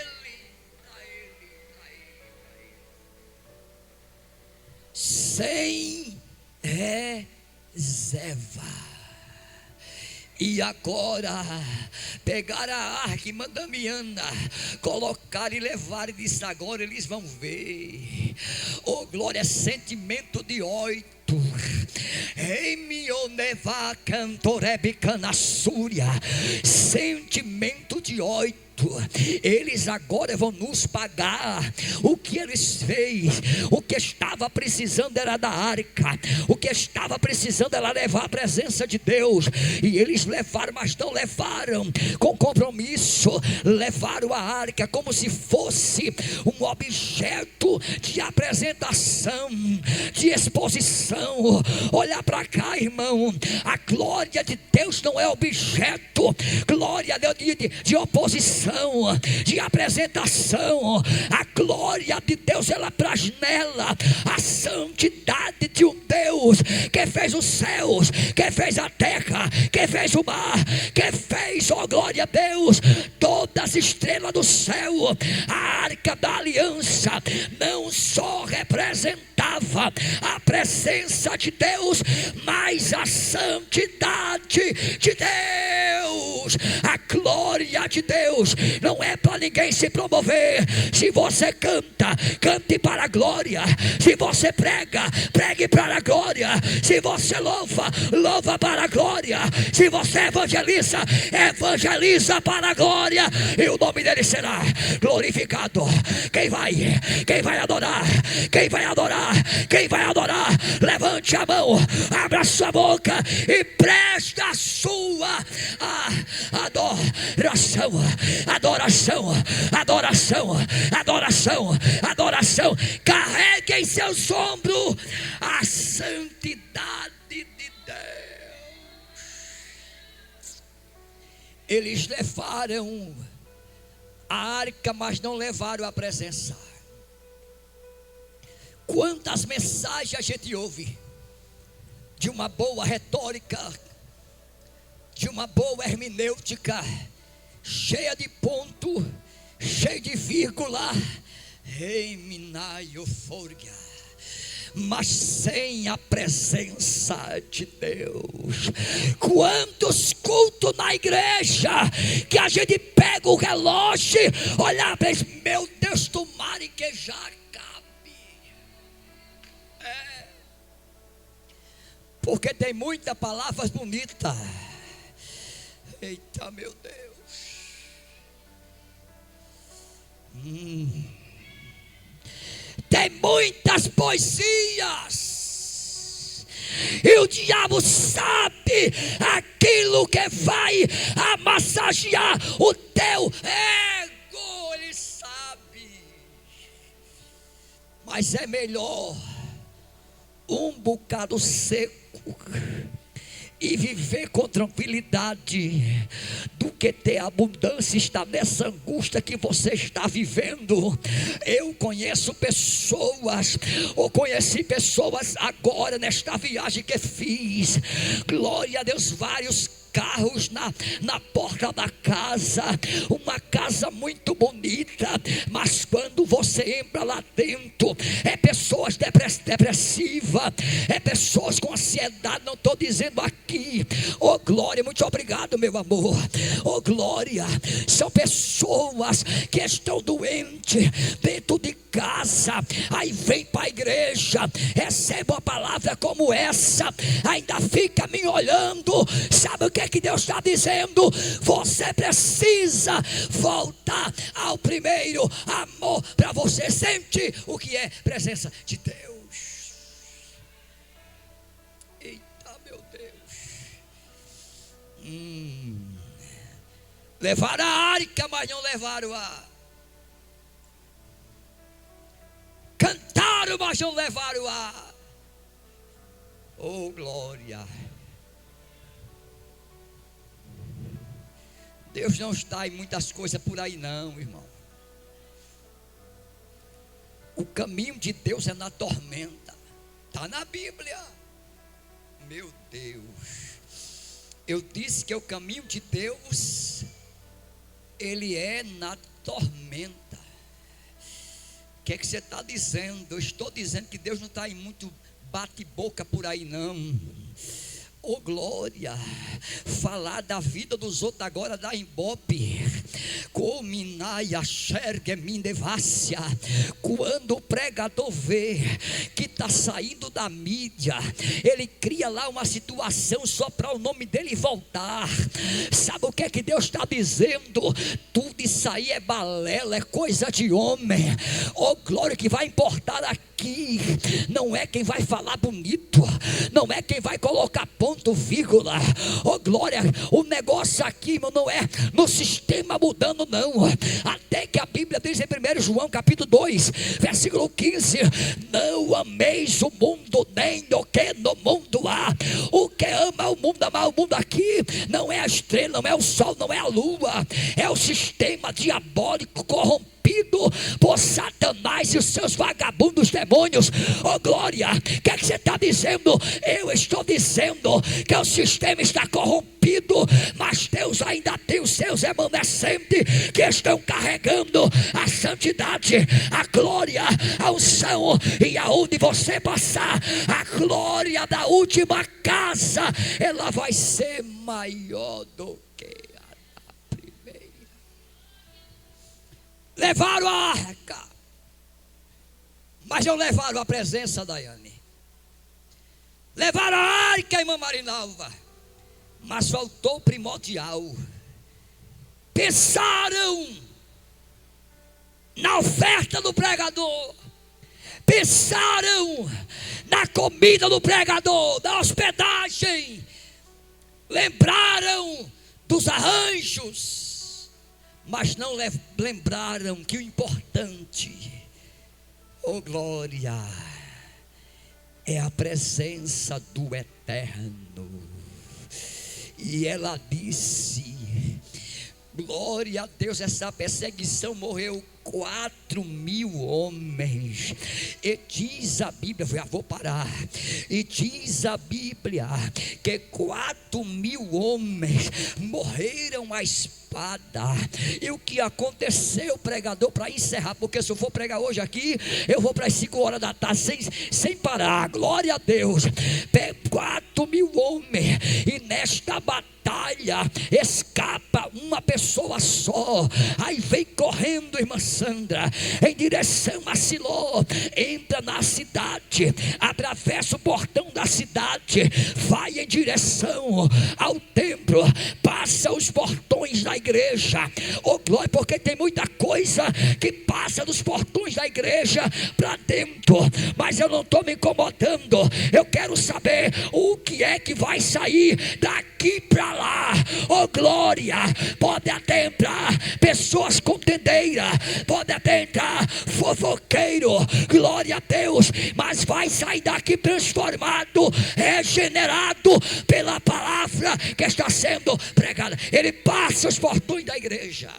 Sem reserva. E agora pegar a arca mandamiana, colocar e levar, e disse: agora eles vão ver. Oh glória, sentimento de 8. Sentimento de 8. Eles agora vão nos pagar o que eles fez. O que estava precisando era da arca, o que estava precisando era levar a presença de Deus, e eles levaram, mas não levaram com compromisso. Levaram a arca como se fosse um objeto de apresentação, de exposição. Olha para cá, irmão, a glória de Deus não é objeto, glória a Deus de oposição, de apresentação. A glória de Deus, ela traz nela a santidade de um Deus que fez os céus, que fez a terra, que fez o mar, que fez, ó glória a Deus, todas as estrelas do céu. A arca da aliança não só representava a presença de Deus, mas a santidade de Deus. A glória de Deus não é para ninguém se promover. Se você canta, cante para a glória. Se você prega, pregue para a glória. Se você louva, louva para a glória. Se você evangeliza, evangeliza para a glória, e o nome dele será glorificado. Quem vai adorar? Quem vai adorar? Quem vai adorar? Levante a mão, abra sua boca e preste a sua adoração. Adoração, adoração, adoração, adoração. Carregue em seus ombros a santidade de Deus. Eles levaram a arca, mas não levaram a presença. Quantas mensagens a gente ouve de uma boa retórica, de uma boa hermenêutica, cheia de ponto, cheia de vírgula, mas sem a presença de Deus. Quantos cultos na igreja que a gente pega o relógio, olha para isso, meu Deus, tomara que já acabe. Porque tem muita palavras bonita. Eita, meu Deus. Tem muitas poesias, e o diabo sabe aquilo que vai amassagear o teu ego. Ele sabe. Mas é melhor um bocado seco e viver com tranquilidade do que ter abundância e estar nessa angústia que você está vivendo. Eu conheço pessoas, ou conheci pessoas agora nesta viagem que fiz, glória a Deus, vários carros na porta da casa, uma casa muito bonita, mas quando você entra lá dentro, é pessoas pessoas depressivas, é pessoas com ansiedade, não estou dizendo aqui, oh glória, muito obrigado meu amor, oh glória, são pessoas que estão doentes dentro de casa, aí vem para a igreja, recebe uma palavra como essa, ainda fica me olhando. Sabe o que é que Deus está dizendo? Você precisa voltar ao primeiro amor, para você sentir o que é presença de Deus. Eita meu Deus. Levaram a arca, mas não levaram a... Cantaram, mas não levaram a... Oh glória. Deus não está em muitas coisas por aí não, irmão. O caminho de Deus é na tormenta. Está na Bíblia. Meu Deus. Eu disse que o caminho de Deus, ele é na tormenta. O que é que você está dizendo? Eu estou dizendo que Deus não está em muito bate-boca por aí não. Oh glória, falar da vida dos outros agora dá embope. Quando o pregador vê que está saindo da mídia, ele cria lá uma situação só para o nome dele voltar. Sabe o que é que Deus está dizendo? Tudo isso aí é balela, é coisa de homem. Oh glória, que vai importar aqui não é quem vai falar bonito, não é quem vai colocar ponto, vírgula. Oh glória, o negócio aqui, irmão, não é no sistema mudando não. Até que a Bíblia diz em 1 João capítulo 2 versículo 15: não ameis o mundo, nem o que no mundo há. O que ama o mundo, amar o mundo aqui não é a estrela, não é o sol, não é a lua, é o sistema diabólico corrompido por Satanás e os seus vagabundos demônios. Oh glória, o que é que você está dizendo? Eu estou dizendo que o sistema está corrompido, mas Deus ainda tem os seus remanescentes que estão carregando a santidade, a glória, a unção, e aonde você passar, a glória da última casa, ela vai ser maior do que a da primeira. Levaram a arca, mas não levaram a presença, Daiane. Levaram a arca, irmã Marinalva, mas faltou o primordial. Pensaram na oferta do pregador, pensaram na comida do pregador, da hospedagem, lembraram dos arranjos, mas não lembraram que o importante, oh glória, é a presença do Eterno. E ela disse, glória a Deus, essa perseguição morreu 4.000 homens. E diz a Bíblia, já vou parar. E diz a Bíblia que 4.000 homens morreram à espada. E o que aconteceu, pregador, para encerrar, porque se eu for pregar hoje aqui, eu vou para as 5 horas da tarde sem parar. Glória a Deus. 4.000 homens, e nesta batalha escapa uma pessoa só. Aí vem correndo, irmã Sandra, em direção a Siló, entra na cidade, atravessa o portão da cidade, vai em direção ao templo, passa os portões da igreja. Oh glória, porque tem muita coisa que passa dos portões da igreja para dentro, mas eu não estou me incomodando. Eu quero saber o que é que vai sair daqui para lá. Oh glória, pode até entrar pessoas contendeiras, pode até entrar fofoqueiro, glória a Deus, mas vai sair daqui transformado, regenerado pela palavra que está sendo pregada. Ele passa os portões da igreja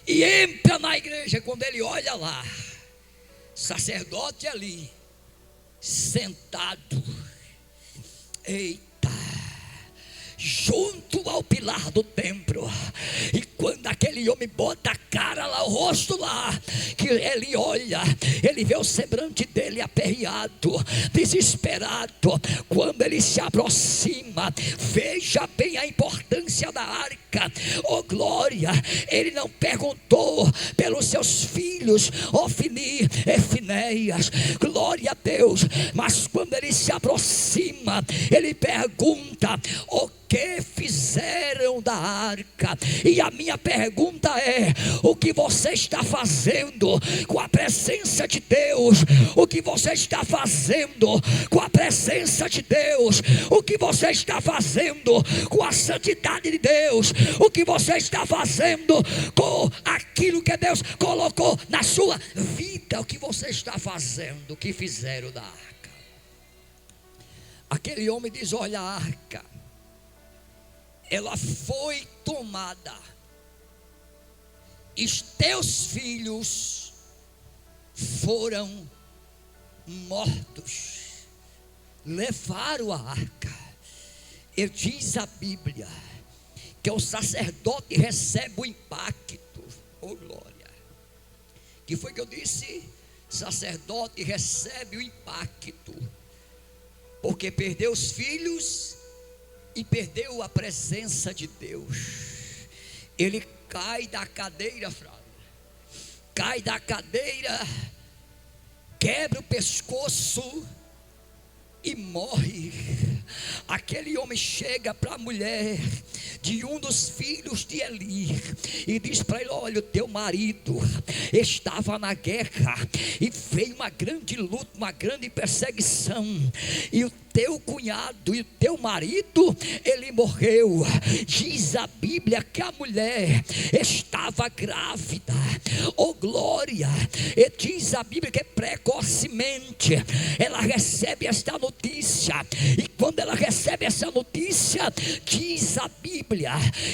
e entra na igreja. Quando ele olha lá, sacerdote ali sentado, eita, junto ao pilar do templo, e quando aquele homem bota a cara lá, o rosto lá, que ele olha, ele vê o semblante dele aperreado, desesperado. Quando ele se aproxima, veja bem a importância da arca. Oh glória, ele não perguntou pelos seus filhos, Ofni e Finéias, glória a Deus. Mas quando ele se aproxima, ele pergunta: o que fizeram da arca? E a minha pergunta é: o que você está fazendo com a presença de Deus? O que você está fazendo com a presença de Deus? O que você está fazendo com a santidade de Deus? O que você está fazendo com aquilo que Deus colocou na sua vida? O que você está fazendo? O que fizeram da arca? Aquele homem diz: olha, a arca, ela foi tomada, e os teus filhos foram mortos, levaram a arca. E diz a Bíblia que o sacerdote recebe o impacto. Oh glória, que foi que eu disse? Sacerdote recebe o impacto, porque perdeu os filhos e perdeu a presença de Deus. Ele cai da cadeira, cai da cadeira, quebra o pescoço e morre. Aquele homem chega para a mulher de um dos filhos de Eli e diz para ele: olha, o teu marido estava na guerra e veio uma grande luta, uma grande perseguição, e o teu cunhado e o teu marido, ele morreu. Diz a Bíblia que a mulher estava grávida. Oh glória, e diz a Bíblia que precocemente ela recebe esta notícia, e quando ela recebe essa notícia, diz a Bíblia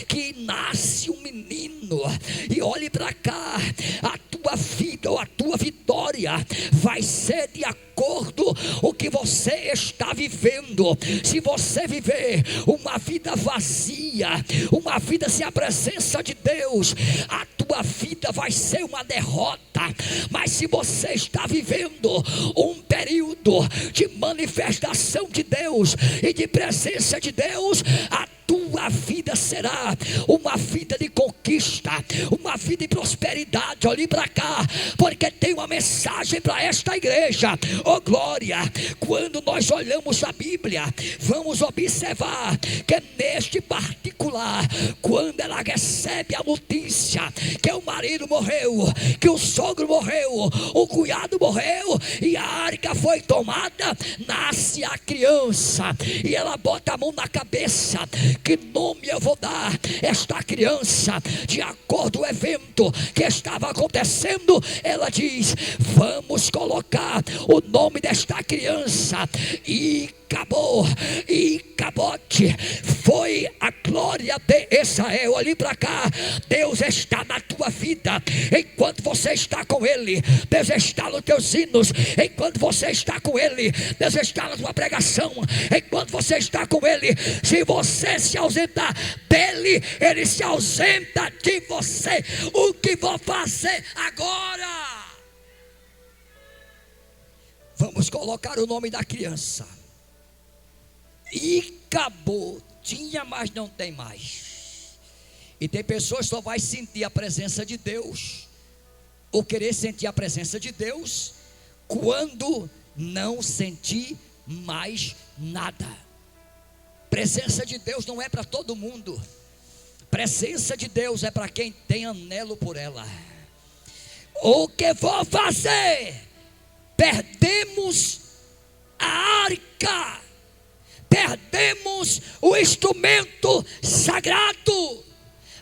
que nasce um menino. E olhe para cá, a tua vida ou a tua vitória vai ser de acordo com o que você está vivendo. Se você viver uma vida vazia, uma vida sem a presença de Deus, a tua vida vai ser uma derrota. Mas se você está vivendo um período de manifestação de Deus e de presença de Deus, a tua vida será uma vida de conquista, uma vida de prosperidade. Olhe para cá, porque tem uma mensagem para esta igreja. Oh glória, quando nós olhamos a Bíblia, vamos observar que neste particular, quando ela recebe a notícia que o marido morreu, que o sogro morreu, o cunhado morreu e a arca foi tomada, nasce a criança e ela bota a mão na cabeça: que nome eu vou dar esta criança? De acordo com o evento que estava acontecendo, ela diz: vamos colocar o nome desta criança Icabote. Foi a glória de Israel. Olhe para cá, Deus está na tua vida enquanto você está com Ele. Deus está nos teus hinos enquanto você está com Ele. Deus está na tua pregação enquanto você está com Ele. Se você se ausentar dele, Ele se ausenta de você. O que vou fazer agora? Vamos colocar o nome da criança. E acabou. Tinha, mas não tem mais. E tem pessoas que só vai sentir a presença de Deus, ou querer sentir a presença de Deus, quando não sentir mais nada. Presença de Deus não é para todo mundo. Presença de Deus é para quem tem anelo por ela. O que vou fazer? Perdemos a arca, perdemos o instrumento sagrado,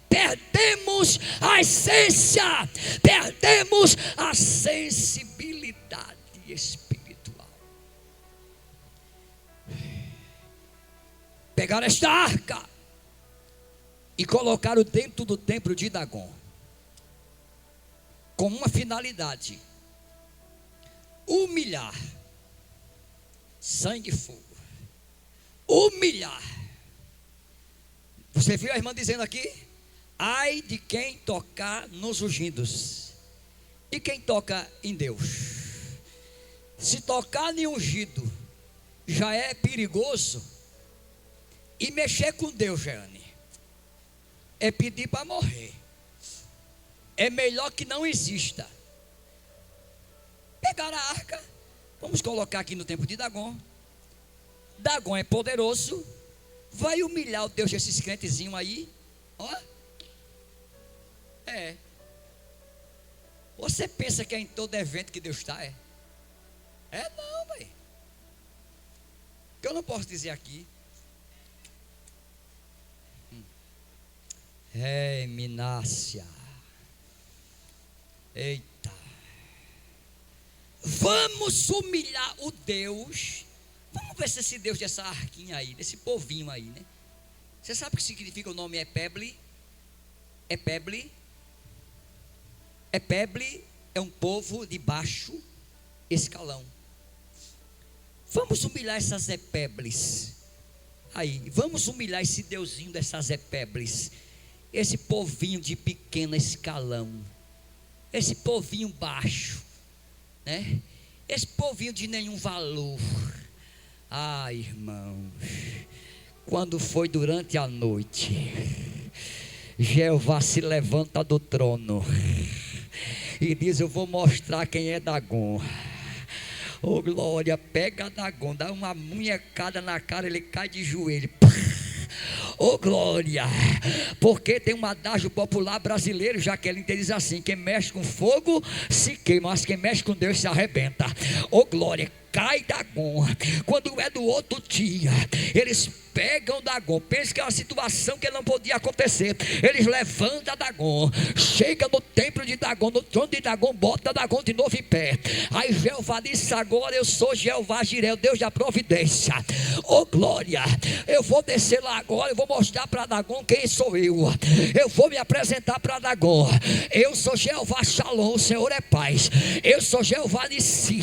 perdemos a essência, perdemos a sensibilidade espiritual. Pegaram esta arca e colocaram dentro do templo de Dagon, com uma finalidade: humilhar. Sangue e fogo. Humilhar. Você viu a irmã dizendo aqui? Ai de quem tocar nos ungidos. E quem toca em Deus? Se tocar em ungido já é perigoso, e mexer com Deus, Jeane, é pedir para morrer. É melhor que não exista. Pegar a arca, vamos colocar aqui no tempo de Dagon. Dagon é poderoso, vai humilhar o Deus desses crentezinhos aí, ó. É. Você pensa que é em todo evento que Deus está? É não, velho. Que eu não posso dizer aqui. Minácia. Eita. Vamos humilhar o Deus. Vamos ver se esse Deus dessa arquinha aí, desse povinho aí, né? Você sabe o que significa o nome Epeble? Epeble é um povo de baixo escalão. Vamos humilhar essas Epebles aí, vamos humilhar esse deusinho dessas Epebles, esse povinho de pequeno escalão, esse povinho baixo, né? Esse povinho de nenhum valor. Irmãos, quando foi durante a noite, Jeová se levanta do trono e diz: eu vou mostrar quem é Dagon. Oh glória, pega Dagon, dá uma munhecada na cara, ele cai de joelho. Oh glória, porque tem um adágio popular brasileiro, Jaqueline, diz assim: quem mexe com fogo se queima, mas quem mexe com Deus se arrebenta. Oh glória, cai Dagon. Quando é do outro dia, eles pegam Dagon, pensa que é uma situação que não podia acontecer. Eles levantam Dagon, chega no templo de Dagon, no trono de Dagon, bota Dagon de novo em pé. Aí Jeová disse: agora eu sou Jeová Jireh, o Deus da providência. Oh glória, eu vou descer lá agora, eu vou mostrar para Dagon quem sou eu. Eu vou me apresentar para Dagon. Eu sou Jeová Shalom, o Senhor é paz. Eu sou Jeová Nissi,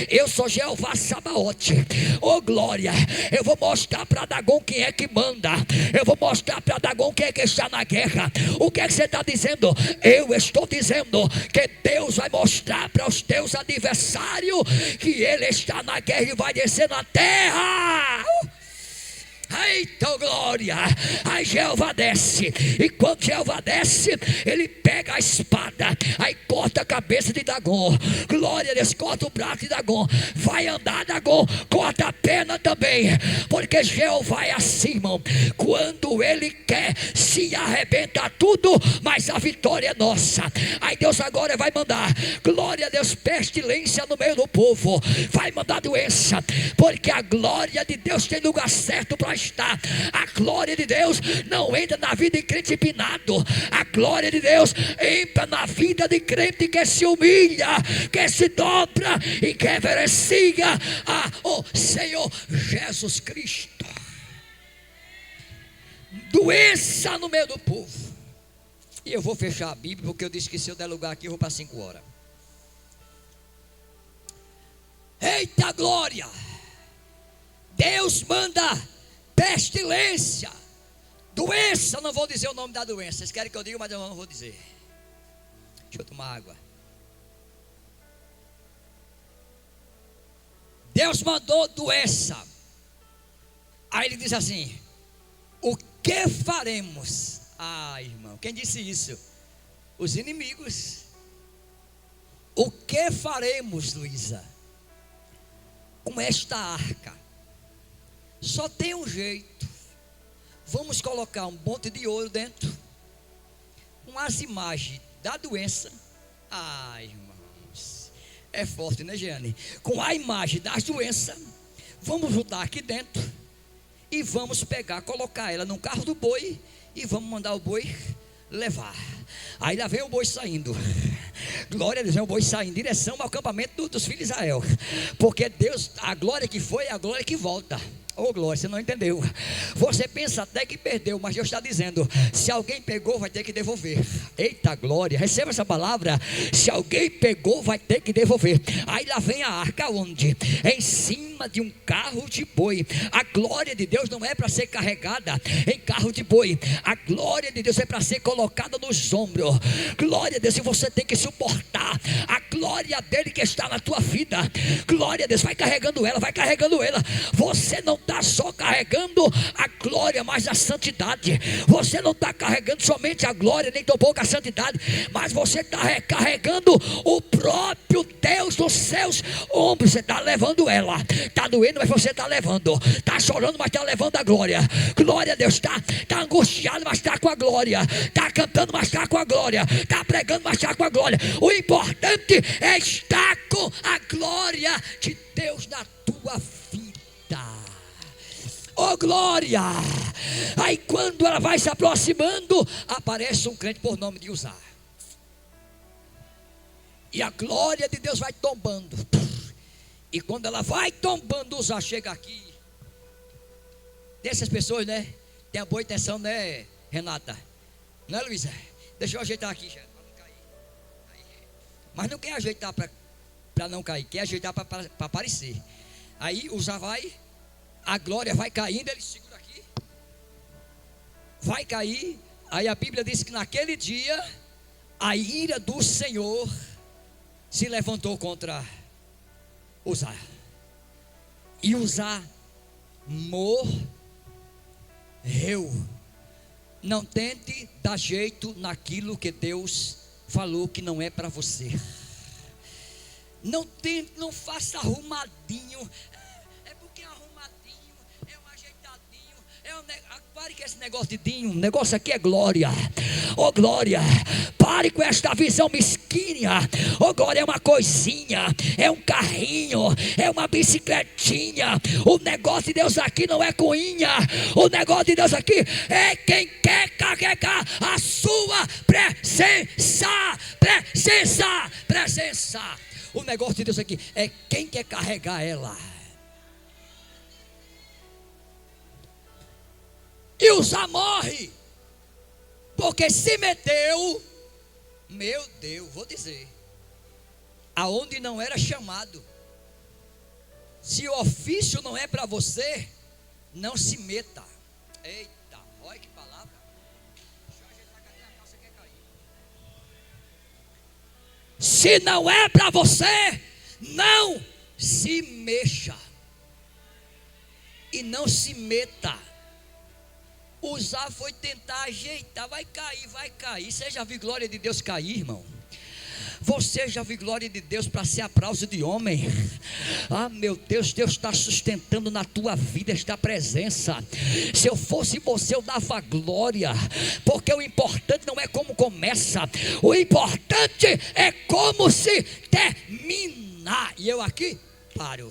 eu sou Jeová Sabaote. Oh glória, eu vou mostrar para Dagon quem é que manda. Eu vou mostrar para Dagon quem é que está na guerra. O que é que você está dizendo? Eu estou dizendo que Deus vai mostrar para os teus adversários que Ele está na guerra e vai descer na terra. Eita glória. Aí Jeová desce, e quando Jeová desce, ele pega a espada, aí corta a cabeça de Dagon. Glória a Deus, corta o braço de Dagon. Vai andar Dagon, corta a perna também, porque Jeová é assim, irmão. Quando ele quer, se arrebenta tudo, mas a vitória é nossa. Aí Deus agora vai mandar, glória a Deus, pestilência no meio do povo. Vai mandar doença, porque a glória de Deus tem lugar certo para estar. A glória de Deus não entra na vida de crente empinado. A glória de Deus entra na vida de crente que se humilha, que se dobra e que reverencia ao Senhor Jesus Cristo. Doença no meio do povo. E eu vou fechar a Bíblia, porque eu disse que se eu der lugar aqui eu vou para 5 horas. Eita glória! Deus manda pestilência, doença. Não vou dizer o nome da doença. Vocês querem que eu diga, mas eu não vou dizer. Deixa eu tomar água. Deus mandou doença. Aí ele diz assim: o que faremos? Irmão, quem disse isso? Os inimigos. O que faremos, Luísa, com esta arca? Só tem um jeito. Vamos colocar um monte de ouro dentro, com as imagens da doença. Irmãos, é forte, né, Jeane? Com a imagem das doenças, vamos juntar aqui dentro e vamos pegar, colocar ela no carro do boi e vamos mandar o boi levar. Aí lá vem o boi saindo. Glória a Deus, vem o boi saindo em direção ao acampamento dos filhos de Israel. Porque Deus, a glória que foi é a glória que volta. Ô glória, você não entendeu. Você pensa até que perdeu, mas Deus está dizendo: se alguém pegou, vai ter que devolver. Eita glória, receba essa palavra. Se alguém pegou, vai ter que devolver. Aí lá vem a arca, onde? Em cima de um carro de boi. A glória de Deus não é para ser carregada em carro de boi. A glória de Deus é para ser colocada nos ombros. Glória a Deus, e você tem que suportar a glória dele que está na tua vida. Glória a Deus, vai carregando ela, vai carregando ela. Você não está só carregando a glória, mas a santidade. Você não está carregando somente a glória, nem tão pouco a santidade, mas você está recarregando o próprio Deus dos seus ombros. Você está levando ela. Está doendo, mas você está levando. Está chorando, mas está levando a glória. Glória a Deus. Está angustiado, mas está com a glória. Está cantando, mas está com a glória. Está pregando, mas está com a glória. O importante é estar com a glória de Deus na tua vida. Oh glória! Aí quando ela vai se aproximando, aparece um crente por nome de Uzá. E a glória de Deus vai tombando. E quando ela vai tombando, Uzá chega aqui. Dessas pessoas, né? Tem a boa intenção, né, Renata? Não é, Luísa? Deixa eu ajeitar aqui, já, para não cair. Aí. Mas não quer ajeitar para não cair, quer ajeitar para aparecer. Aí Uzá vai. A glória vai caindo, ele segura aqui. Vai cair. Aí a Bíblia diz que naquele dia a ira do Senhor se levantou contra Uzá. E Uzá morreu. Não tente dar jeito naquilo que Deus falou que não é para você. Não tente, não faça arrumadinho. Pare com esse negócio de dinho. O negócio aqui é glória. Oh glória. Pare com esta visão mesquinha. Oh glória, é uma coisinha, é um carrinho, é uma bicicletinha. O negócio de Deus aqui não é coinha. O negócio de Deus aqui é quem quer carregar a sua presença. Presença. O negócio de Deus aqui é quem quer carregar ela. E Uzá morre, porque se meteu, meu Deus, vou dizer, aonde não era chamado. Se o ofício não é para você, não se meta. Eita, olha que palavra. Deixa eu ajeitar, cadê a calça que quer cair? Se não é para você, não se mexa. E não se meta. Uzá foi tentar ajeitar, vai cair. Você já viu glória de Deus cair, irmão? Você já viu glória de Deus para ser aplauso de homem? Ah, meu Deus, Deus está sustentando na tua vida esta presença. Se eu fosse você, eu dava glória, porque o importante não é como começa, o importante é como se termina. E eu aqui paro.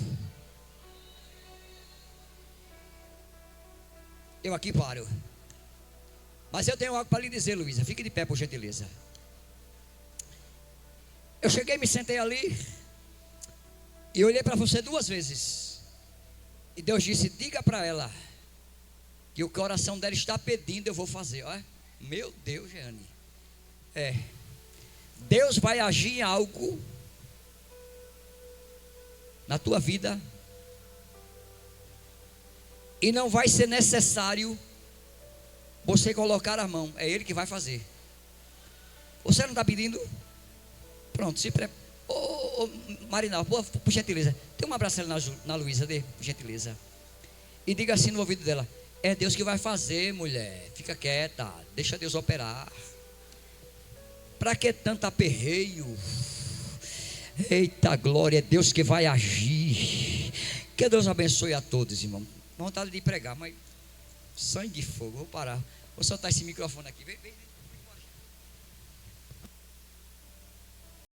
Mas eu tenho algo para lhe dizer, Luísa. Fique de pé, por gentileza. Eu cheguei, me sentei ali e olhei para você 2 vezes. E Deus disse: diga para ela que o coração dela está pedindo, eu vou fazer. Olha, meu Deus, Jeane. Deus vai agir em algo na tua vida. E não vai ser necessário você colocar a mão. É Ele que vai fazer. Você não está pedindo? Pronto, se prepara. Marina, por gentileza, tem uma abraço na Luísa, dê, por gentileza. E diga assim no ouvido dela: é Deus que vai fazer, mulher. Fica quieta, deixa Deus operar. Para que tanto aperreio? Eita glória, é Deus que vai agir. Que Deus abençoe a todos, irmão. Vontade de pregar, mas sangue de fogo, vou parar. Vou soltar esse microfone aqui. Vem.